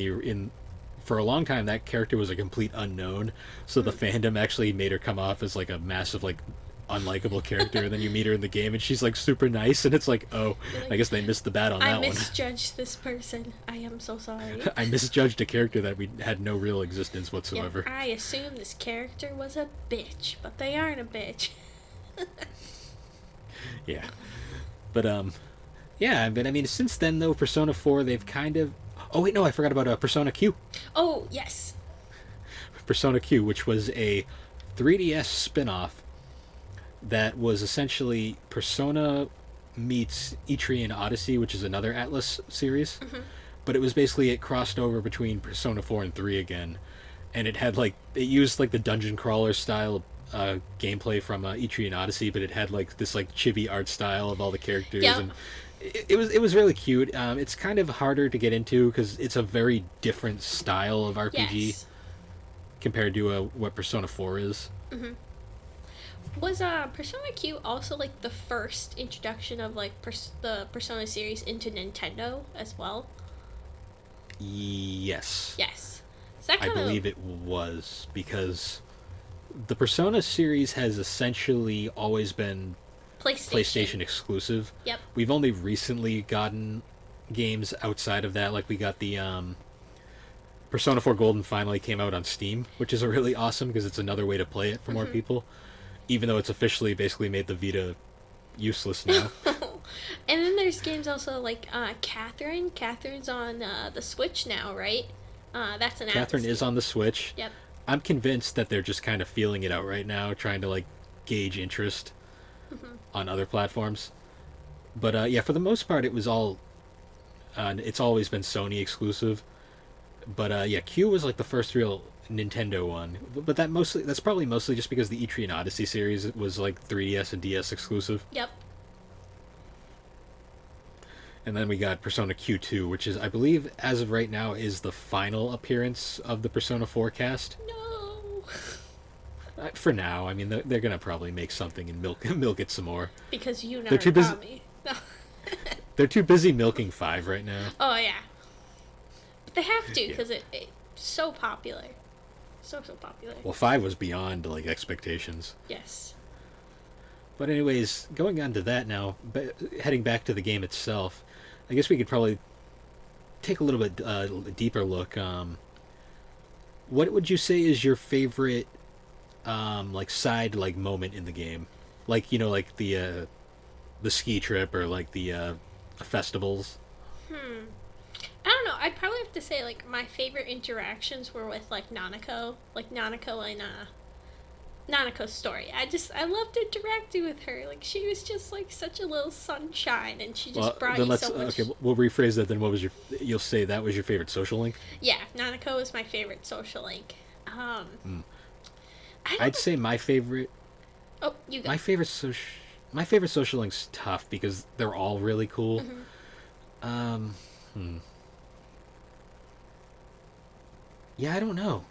for a long time that character was a complete unknown, so the fandom actually made her come off as like a massive like unlikable character, and then you meet her in the game and she's like super nice, and it's like, oh, like, I guess they missed the bat on that one. I misjudged this person. I am so sorry. I misjudged a character that we had no real existence whatsoever. Yeah, I assumed this character was a bitch, but they aren't a bitch. Yeah. But yeah, but I mean since then though, Persona 4, they've kind of... Oh wait, no, I forgot about Persona Q. Oh, yes. Persona Q, which was a 3DS spin-off that was essentially Persona meets Etrian Odyssey, which is another Atlus series. But it was basically, it crossed over between Persona 4 and 3 again. And it had like, it used like the dungeon crawler style gameplay from Etrian Odyssey, but it had like this like chibi art style of all the characters. Yep. And it was really cute. It's kind of harder to get into because it's a very different style of RPG. Yes. compared to what Persona 4 is. Mm-hmm. Was Persona Q also like the first introduction of like the Persona series into Nintendo as well? Yes. Yes. So that I believe it was, because the Persona series has essentially always been PlayStation exclusive. Yep. We've only recently gotten games outside of that. Like we got the Persona 4 Golden finally came out on Steam, which is a really awesome because it's another way to play it for more people. Even though it's officially basically made the Vita useless now. And then there's games also like Catherine. Catherine's on the Switch now, right? That's an Catherine is on the Switch. Yep. I'm convinced that they're just kind of feeling it out right now, trying to like gauge interest on other platforms. But yeah, for the most part, it was all. It's always been Sony exclusive. But yeah, Q was like the first real Nintendo one. But that's probably mostly just because the Etrian Odyssey series was like 3DS and DS exclusive. Yep. And then we got Persona Q2, which is, I believe, as of right now, is the final appearance of the Persona 4 cast. No. For now, I mean, they're gonna probably make something and milk it some more. Because you never they're too busy. Me. No. They're too busy milking 5 right now. Oh yeah, but they have to because it's so popular, so popular. Well, 5 was beyond like expectations. Yes. But anyways, going on to that now, heading back to the game itself, I guess we could probably take a little bit deeper look. What would you say is your favorite like side like moment in the game? Like, you know, like the ski trip or like the festivals? I don't know. I'd probably have to say like my favorite interactions were with like Nanako and Nanako's story. I loved interacting with her. Like she was just like such a little sunshine, and she just brought you so much. Okay, we'll rephrase that. Then what was you'll say that was your favorite social link? Yeah, Nanako was my favorite social link. I'd say my favorite. Oh, you go. My favorite social link's tough because they're all really cool. Yeah, I don't know.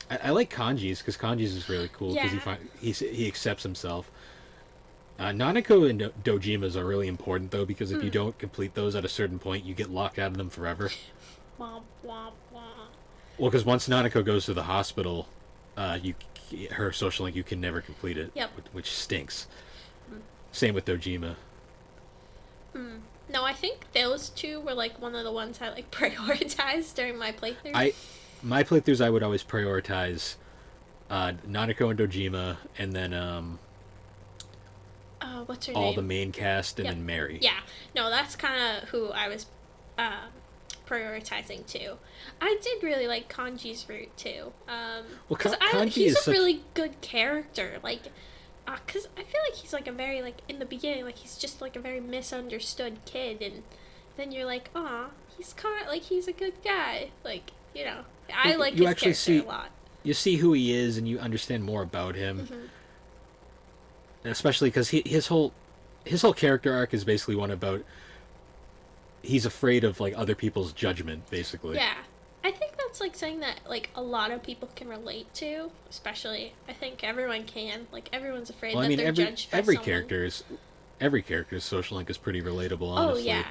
I like Kanji's because Kanji's is really cool because he accepts himself. Nanako and Dojima's are really important though because if you don't complete those at a certain point, you get locked out of them forever. Womp, womp, womp. Well, because once Nanako goes to the hospital, her social link you can never complete it. Yep. Which stinks. Same with Dojima. No, I think those two were like one of the ones I like prioritized during my playthrough. My playthroughs, I would always prioritize Nanako and Dojima, and then what's her all name? the main cast, and then Mary. Yeah, no, that's kind of who I was prioritizing too. I did really like Kanji's route too. Because he's a really good character. Like, because I feel like he's like a very like in the beginning, like he's just like a very misunderstood kid, and then you're like, aw, he's kind of like he's a good guy. Like, you know. I like his character a lot. You see who he is, and you understand more about him. And especially because his whole character arc is basically one about he's afraid of like other people's judgment, basically. Yeah, I think that's like something that like a lot of people can relate to. Especially, I think everyone can. Like everyone's afraid that they're judged by someone. Every character's social link is pretty relatable. Honestly. Oh yeah.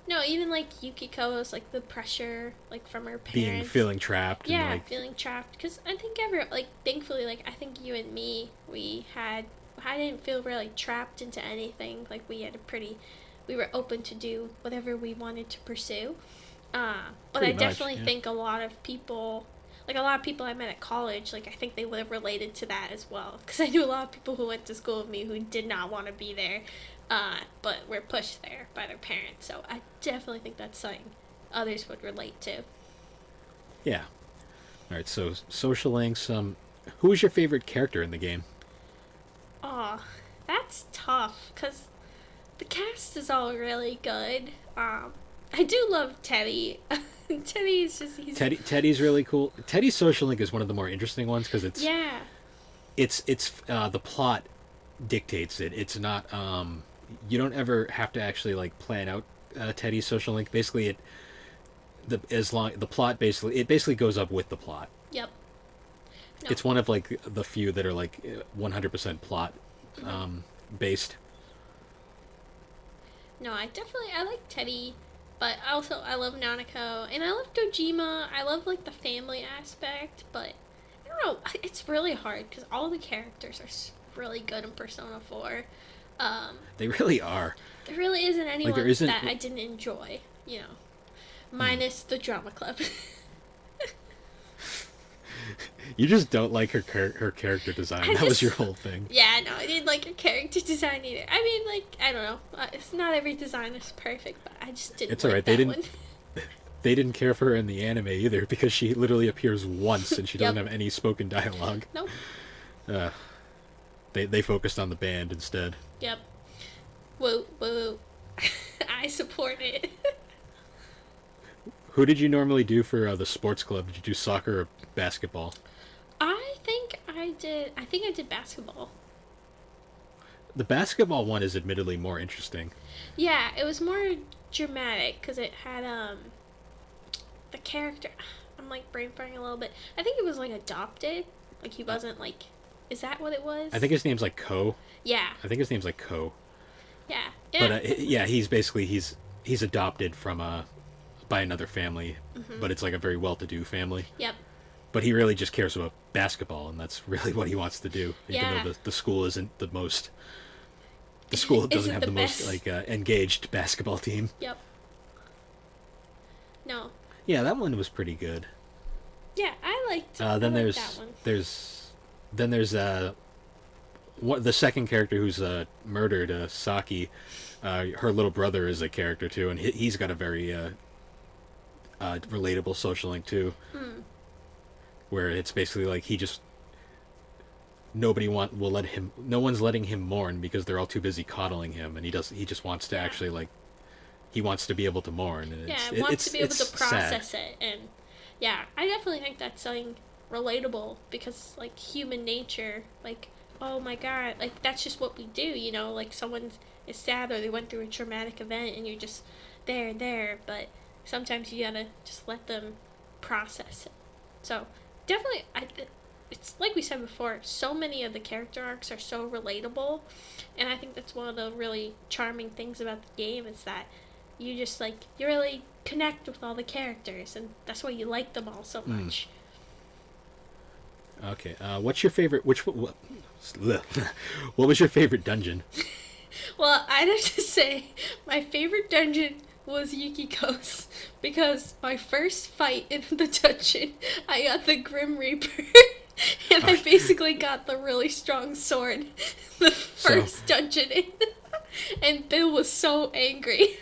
No, even like Yukiko's like the pressure like from her parents feeling trapped. Yeah, and, like, feeling trapped because I think thankfully like I think you and me I didn't feel really trapped into anything. Like we were open to do whatever we wanted to pursue. But I definitely think a lot of people I met at college, like I think they would have related to that as well because I knew a lot of people who went to school with me who did not want to be there. But were pushed there by their parents, so I definitely think that's something others would relate to. Yeah. All right. So social links. Who was your favorite character in the game? Oh, that's tough because the cast is all really good. I do love Teddy. Teddy's just Teddy's really cool. Teddy's social link is one of the more interesting ones because it's the plot dictates it. It's not you don't ever have to actually like plan out Teddy's social link. Basically, the plot basically goes up with the plot. Yep. No. It's one of like the few that are like 100% plot based. No, I like Teddy, but also I love Nanako, and I love Dojima. I love like the family aspect, but I don't know. It's really hard because all the characters are really good in Persona 4. They really are. There really isn't anyone there isn't... that I didn't enjoy, minus the drama club. You just don't like her character design. That was your whole thing. Yeah, no, I didn't like her character design either. I mean, like, I don't know. It's not every design is perfect, but I just didn't. It's alright. They didn't care for her in the anime either because she literally appears once and she doesn't have any spoken dialogue. Nope. They focused on the band instead. Yep. Woo woo. I support it. Who did you normally do for the sports club? Did you do soccer or basketball? I think I did basketball. The basketball one is admittedly more interesting. Yeah, it was more dramatic because it had the character. I'm like brain farting a little bit. I think it was like adopted. Like he wasn't like. Is that what it was? I think his name's like Ko. Yeah. I think his name's like Ko. Yeah. But he's basically he's adopted from by another family, but it's like a very well-to-do family. Yep. But he really just cares about basketball, and that's really what he wants to do. Yeah. Even though the school isn't the most. The school doesn't have the most like engaged basketball team. Yep. No. Yeah, that one was pretty good. Yeah, I liked. Then there's that one. there's the second character who's murdered, Saki. Her little brother is a character too, and he's got a very relatable social link too, where it's basically like no one's letting him mourn because they're all too busy coddling him, and he just wants to actually like he wants to be able to mourn, and wants to be able to process it, and I definitely think that's something relatable because like human nature, like oh my god, like that's just what we do, like someone is sad or they went through a traumatic event and you're just there, but sometimes you gotta just let them process it. So definitely, it's like we said before, so many of the character arcs are so relatable, and I think that's one of the really charming things about the game is that you just like you really connect with all the characters, and that's why you like them all so much. Okay, what's your favorite? What was your favorite dungeon? Well, I'd have to say my favorite dungeon was Yukiko's, because my first fight in the dungeon, I got the Grim Reaper, and I basically got the really strong sword the first dungeon in, and Bill was so angry.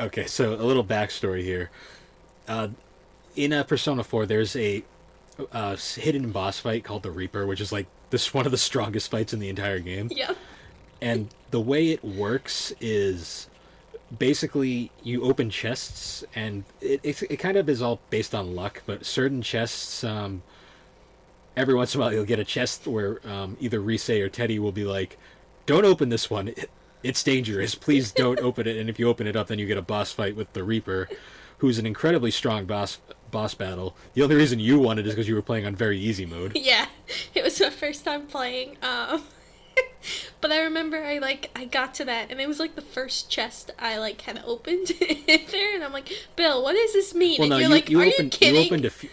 Okay, so a little backstory here. In Persona 4, there's a hidden boss fight called the Reaper, which is like one of the strongest fights in the entire game. Yep. And the way it works is basically you open chests, and it kind of is all based on luck, but certain chests, every once in a while you'll get a chest where either Rise or Teddy will be like, don't open this one, it's dangerous, please don't open it, and if you open it up then you get a boss fight with the Reaper, who's an incredibly strong boss battle. The only reason you won it is because you were playing on very easy mode. Yeah, it was my first time playing, but I remember I got to that, and it was like the first chest I like had opened in there, and I'm like, Bill, what does this mean? Well, and no, you're are you kidding? You opened a few.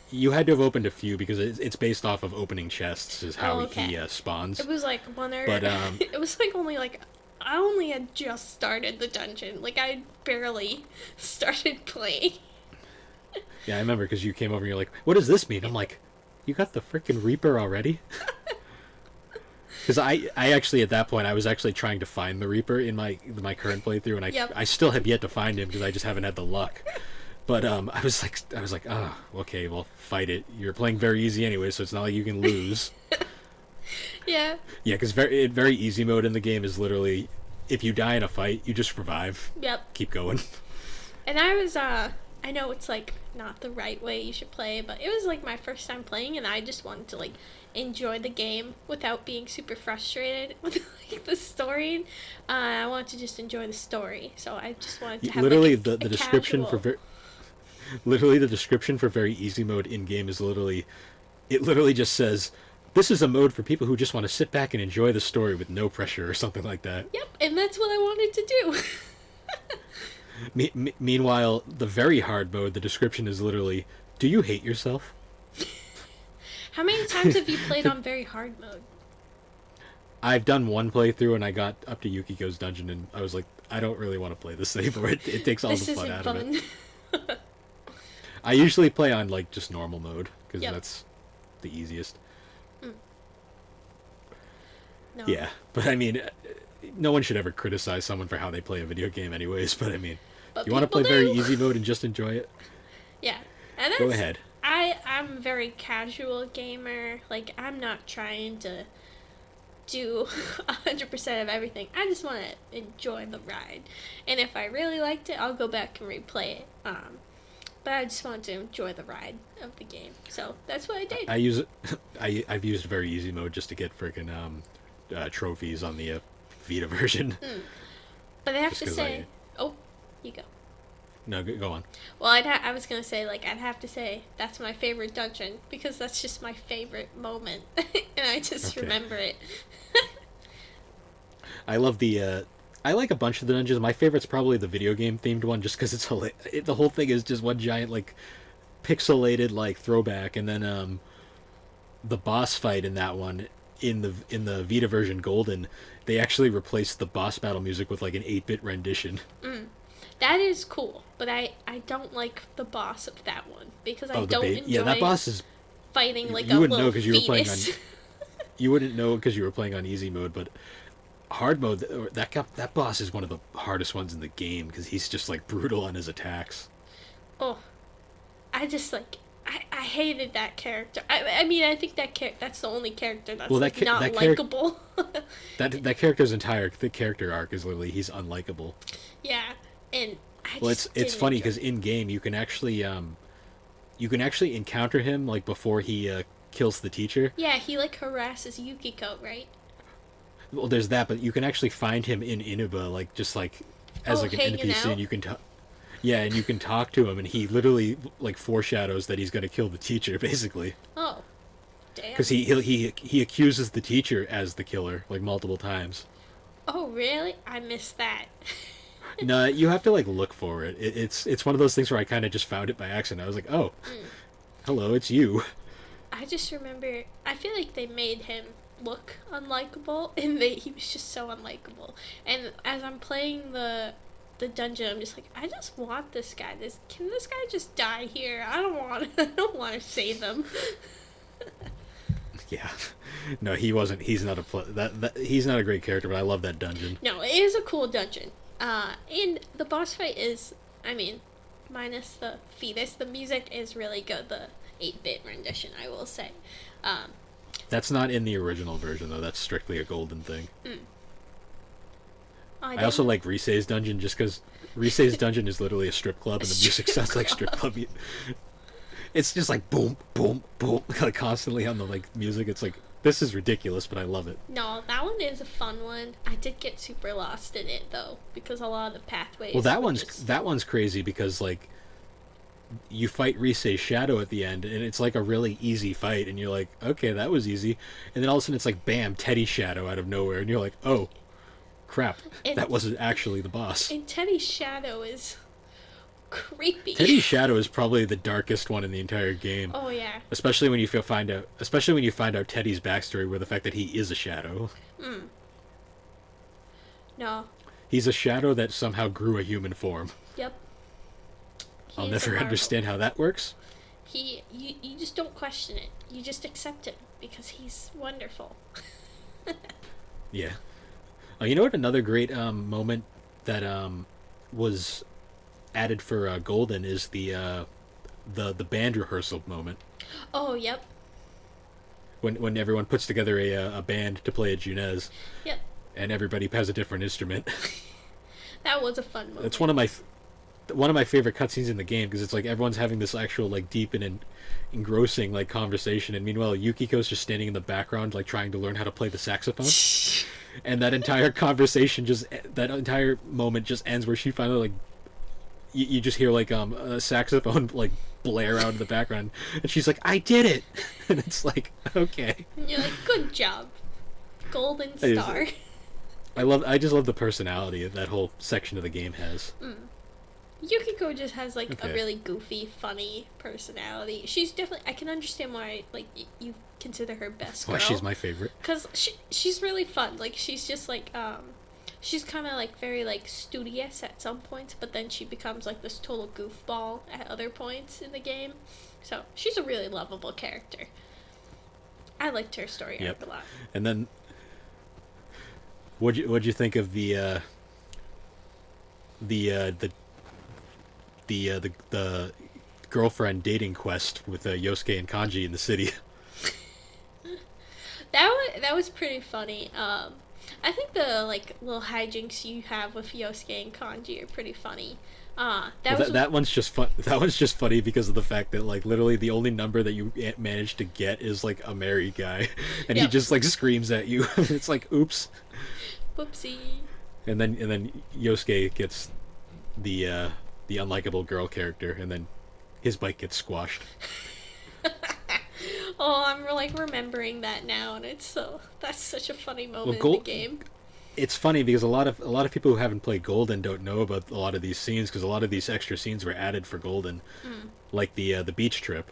You had to have opened a few because it's based off of opening chests is how he spawns. It was like one or but it was like only like I only had just started the dungeon. Like I barely started playing. Yeah, I remember because you came over and you're like, what does this mean? I'm like, you got the freaking Reaper already? Because I actually, at that point, I was actually trying to find the Reaper in my current playthrough, and I still have yet to find him because I just haven't had the luck. But I was like, oh, okay, well, fight it. You're playing very easy anyway, so it's not like you can lose. Yeah. Yeah, because very easy mode in the game is literally, if you die in a fight, you just revive. Yep. Keep going. And I was, I know it's like not the right way you should play, but it was like my first time playing, and I just wanted to like enjoy the game without being super frustrated with like the story. I wanted to just enjoy the story, so I just wanted to have literally like, the description casual... Literally, the description for very easy mode in game is it literally just says, "This is a mode for people who just want to sit back and enjoy the story with no pressure," or something like that. Yep, and that's what I wanted to do. Meanwhile, the very hard mode, the description is literally, "Do you hate yourself?" How many times have you played on very hard mode? I've done one playthrough and I got up to Yukiko's dungeon and I was like, I don't really want to play this anymore. It takes all This the fun isn't out fun. of it. I usually play on like just normal mode because Yep. that's the easiest. No. Yeah, but I mean, no one should ever criticize someone for how they play a video game, anyways. But I mean, But you want to play people very do. easy mode and just enjoy it? Yeah. And that's, Go ahead. I'm a very casual gamer. Like, I'm not trying to do 100% of everything. I just want to enjoy the ride. And if I really liked it, I'll go back and replay it. But I just want to enjoy the ride of the game. So that's what I did. I use I've used very easy mode just to get freaking trophies on the Vita version. But I have Just to 'cause say, oh, you go. No, go on. Well, I was gonna say, like, I'd have to say that's my favorite dungeon because that's just my favorite moment, and I just Okay. remember it. I love I like a bunch of the dungeons. My favorite's probably the video game themed one, just because the whole thing is just one giant like pixelated like throwback, and then the boss fight in that one in the Vita version Golden, they actually replaced the boss battle music with like an 8-bit rendition. That is cool, but I don't like the boss of that one because I Oh, don't enjoy yeah, that boss is fighting like you a wouldn't know little because you were playing on fetus. you wouldn't know because you were playing on easy mode, but hard mode that boss is one of the hardest ones in the game because he's just like brutal on his attacks. Oh, I just like I hated that character. I mean I think that's the only character that's Well, like, not that likable. That character's the character arc is literally he's unlikable. Yeah, and I Well, just it's didn't funny enjoy because in game you can actually encounter him like before he kills the teacher. Yeah, he like harasses Yukiko, right? Well, there's that, but you can actually find him in Inuba, like just like as like an hanging NPC, out? and you can talk. Yeah, and you can talk to him, and he literally like foreshadows that he's going to kill the teacher, basically, Oh, damn. because he accuses the teacher as the killer like multiple times. Oh, really? I missed that. No, you have to like look for it. It's one of those things where I kind of just found it by accident. I was like, oh, hello, it's you. I just remember, I feel like they made him look unlikable, and he was just so unlikable. And as I'm playing the dungeon, I'm just like, I just want this guy. Can this guy just die here? I don't want to save him. Yeah, no, he wasn't. He's not he's not a great character, but I love that dungeon. No, it is a cool dungeon. And the boss fight is, I mean, minus the fetus, the music is really good. The 8-bit rendition, I will say. That's not in the original version though. That's strictly a Golden thing. I also like Risei's dungeon just because Risei's dungeon is literally a strip club and the music sounds like strip club. It's just like boom, boom, boom, like constantly on the like music. It's like this is ridiculous, but I love it. No, that one is a fun one. I did get super lost in it though because a lot of the pathways. Well, that were one's just- that one's crazy because like you fight Risei's shadow at the end, and it's like a really easy fight, and you're like, okay, that was easy, and then all of a sudden it's like, bam, Teddy's shadow out of nowhere, and you're like, oh, crap, And- that wasn't actually the boss. And Teddy's shadow is creepy. Teddy's shadow is probably the darkest one in the entire game. Oh yeah. Especially when you find out Teddy's backstory, where the fact that he is a shadow. No. He's a shadow that somehow grew a human form. Yep. I'll He is a never marvel. understand how that works. You just don't question it. You just accept him because he's wonderful. Yeah. You know what? Another great moment that was added for Golden is the band rehearsal moment Oh yep. when everyone puts together a band to play a Junez, Yep. and everybody has a different instrument. That was a fun moment. It's one of my favorite cutscenes in the game because it's like everyone's having this actual like deep and engrossing like conversation, and meanwhile Yukiko's just standing in the background like trying to learn how to play the saxophone. And that entire conversation that entire moment just ends where she finally like you just hear like a saxophone like blare out in the background, and she's like, "I did it," and it's like, okay. And you're like, good job, golden star. I just love the personality that whole section of the game has. Yukiko just has like a really goofy, funny personality. She's definitely. I can understand why like you consider her best girl. Why she's my favorite? Because she's really fun. Like she's just like she's kind of like very like studious at some points, but then she becomes like this total goofball at other points in the game. So she's a really lovable character. I liked her story arc a lot. And then, what'd you think of the girlfriend dating quest with Yosuke and Kanji in the city? That was pretty funny. I think the like little hijinks you have with Yosuke and Kanji are pretty funny. That one's just fun. That one's just funny because of the fact that like literally the only number that you manage to get is like a married guy, and he just like screams at you. It's like, oops, whoopsie. And then Yosuke gets the unlikable girl character, and then his bike gets squashed. Oh, I'm like remembering that now, and that's such a funny moment in the game. It's funny because a lot of people who haven't played Golden don't know about a lot of these scenes, because a lot of these extra scenes were added for Golden, like the beach trip.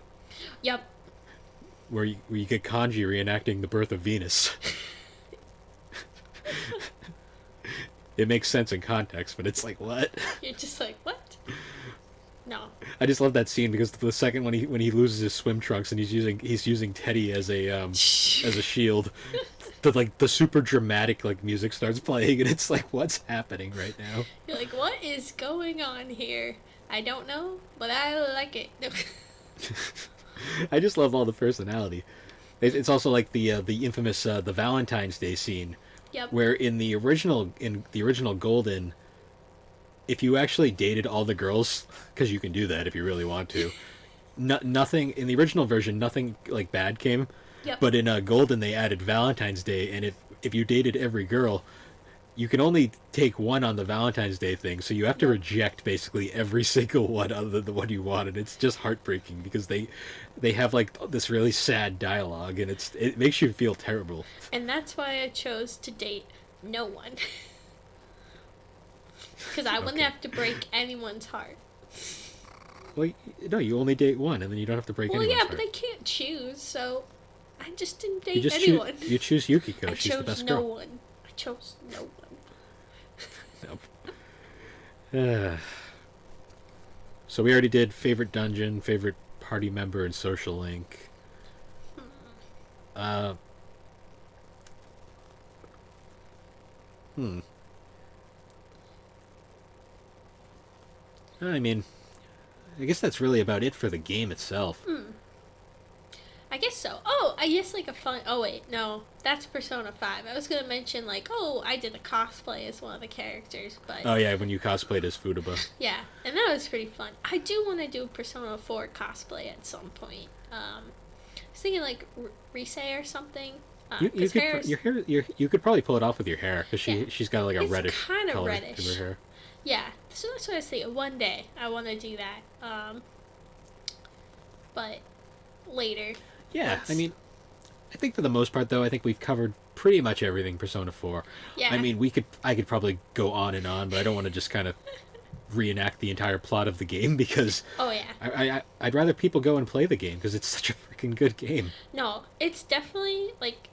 Yep. Where you get Kanji reenacting the birth of Venus. It makes sense in context, but it's like, what? You're just like, what? No. I just love that scene because the second when he loses his swim trunks and he's using Teddy as a shield, the super dramatic like music starts playing, and it's like, what's happening right now? You're like, what is going on here? I don't know, but I like it. I just love all the personality. It's also like the infamous the Valentine's Day scene. Yep. Where in the original Golden, if you actually dated all the girls, because you can do that if you really want to, nothing in the original version, nothing like bad came. Yep. But in Golden, they added Valentine's Day, and if you dated every girl, you can only take one on the Valentine's Day thing, so you have to reject basically every single one other than the one you wanted. It's just heartbreaking because they have like this really sad dialogue, and it makes you feel terrible. And that's why I chose to date no one. Because I wouldn't have to break anyone's heart. Well, no, you only date one, and then you don't have to break anyone's heart. Well, yeah, but I can't choose, so I just didn't date anyone. You choose Yukiko. She's the best girl. I chose no one. Nope. So we already did favorite dungeon, favorite party member, and social link. I mean, I guess that's really about it for the game itself. I guess so. Oh, I guess like a fun... Oh, wait, no. That's Persona 5. I was going to mention, like, I did a cosplay as one of the characters, but... Oh, yeah, when you cosplayed as Futaba. Yeah, and that was pretty fun. I do want to do a Persona 4 cosplay at some point. I was thinking, like, Rise or something. You could probably pull it off with your hair, because she's got, like, a reddish kind of color reddish to her hair. Yeah, so that's what I was thinking. One day, I want to do that. But later... Yeah, I mean, I think for the most part, though, I think we've covered pretty much everything Persona 4. Yeah. I mean, I could probably go on and on, but I don't want to just kind of reenact the entire plot of the game because... Oh, yeah. I'd rather people go and play the game because it's such a freaking good game. No, it's definitely, like,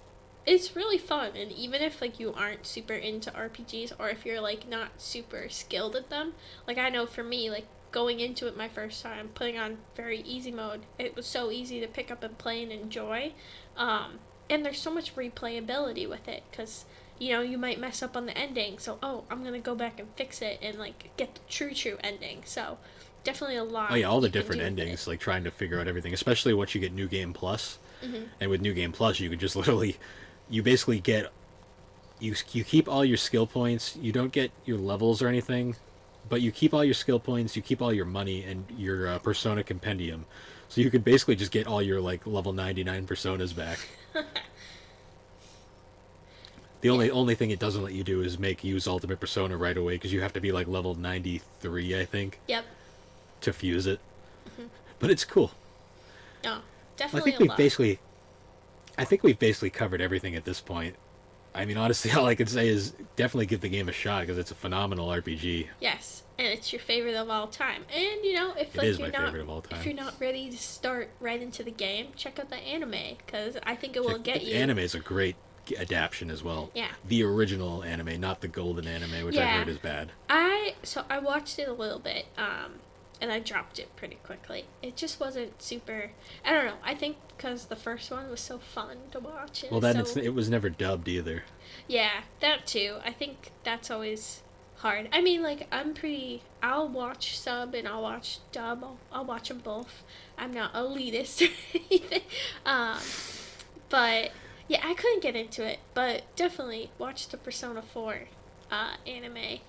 it's really fun, and even if, like, you aren't super into RPGs, or if you're, like, not super skilled at them, like, I know for me, like, going into it my first time, putting on very easy mode, it was so easy to pick up and play and enjoy. And there's so much replayability with it, because, you know, you might mess up on the ending, so, I'm going to go back and fix it and, like, get the true ending. So, definitely a lot. Oh, yeah, all the different endings, like, trying to figure out everything, especially once you get New Game Plus. Mm-hmm. And with New Game Plus, you can just literally, you basically get, you keep all your skill points, you don't get your levels or anything, but you keep all your skill points, you keep all your money, and your Persona Compendium. So you can basically just get all your, like, level 99 Personas back. The only thing it doesn't let you do is use Ultimate Persona right away, because you have to be, like, level 93, I think. Yep. to fuse it. But it's cool. No, I definitely think a we've lot. basically covered everything at this point. I mean, honestly, all I can say is definitely give the game a shot because it's a phenomenal RPG. Yes, and it's your favorite of all time. And you know, if It like is you're my not favorite of all time. if you're not ready to start right into the game, check out the anime because I think it will get The you. anime is a great adaptation as well. Yeah. The original anime, not the golden anime, which I've heard is bad. I watched it a little bit, and I dropped it pretty quickly. It just wasn't super. I don't know. I think because the first one was so fun to watch. Well, then it was never dubbed either. Yeah, that too. I think that's always hard. I mean, like I'll watch sub and I'll watch dub. I'll watch them both. I'm not elitist or anything. But yeah, I couldn't get into it. But definitely watch the Persona 4 anime.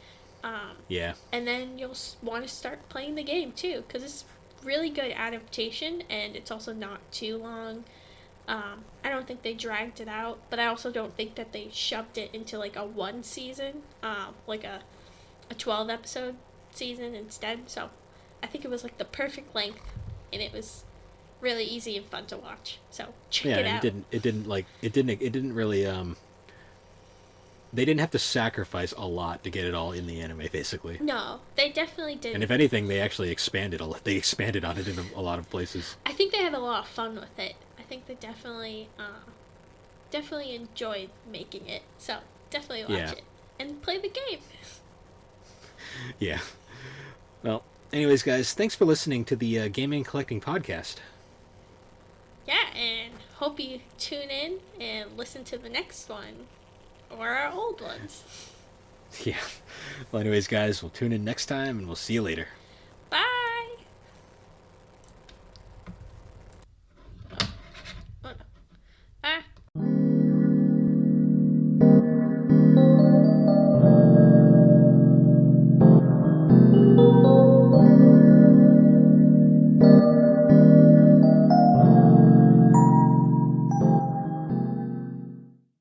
Yeah. And then you'll want to start playing the game too, because it's really good adaptation and it's also not too long. I don't think they dragged it out, but I also don't think that they shoved it into like a one season, like a 12 episode season instead. So I think it was like the perfect length, and it was really easy and fun to watch. So check it out. It didn't really they didn't have to sacrifice a lot to get it all in the anime, basically. No, they definitely didn't. And if anything, they actually expanded a lot. They expanded on it in a lot of places. I think they had a lot of fun with it. I think they definitely enjoyed making it. So definitely watch it and play the game. Yeah. Well, anyways, guys, thanks for listening to the Gaming and Collecting Podcast. Yeah, and hope you tune in and listen to the next one. Or our old ones. Yeah. Well, anyways, guys, we'll tune in next time, and we'll see you later. Bye! Ah.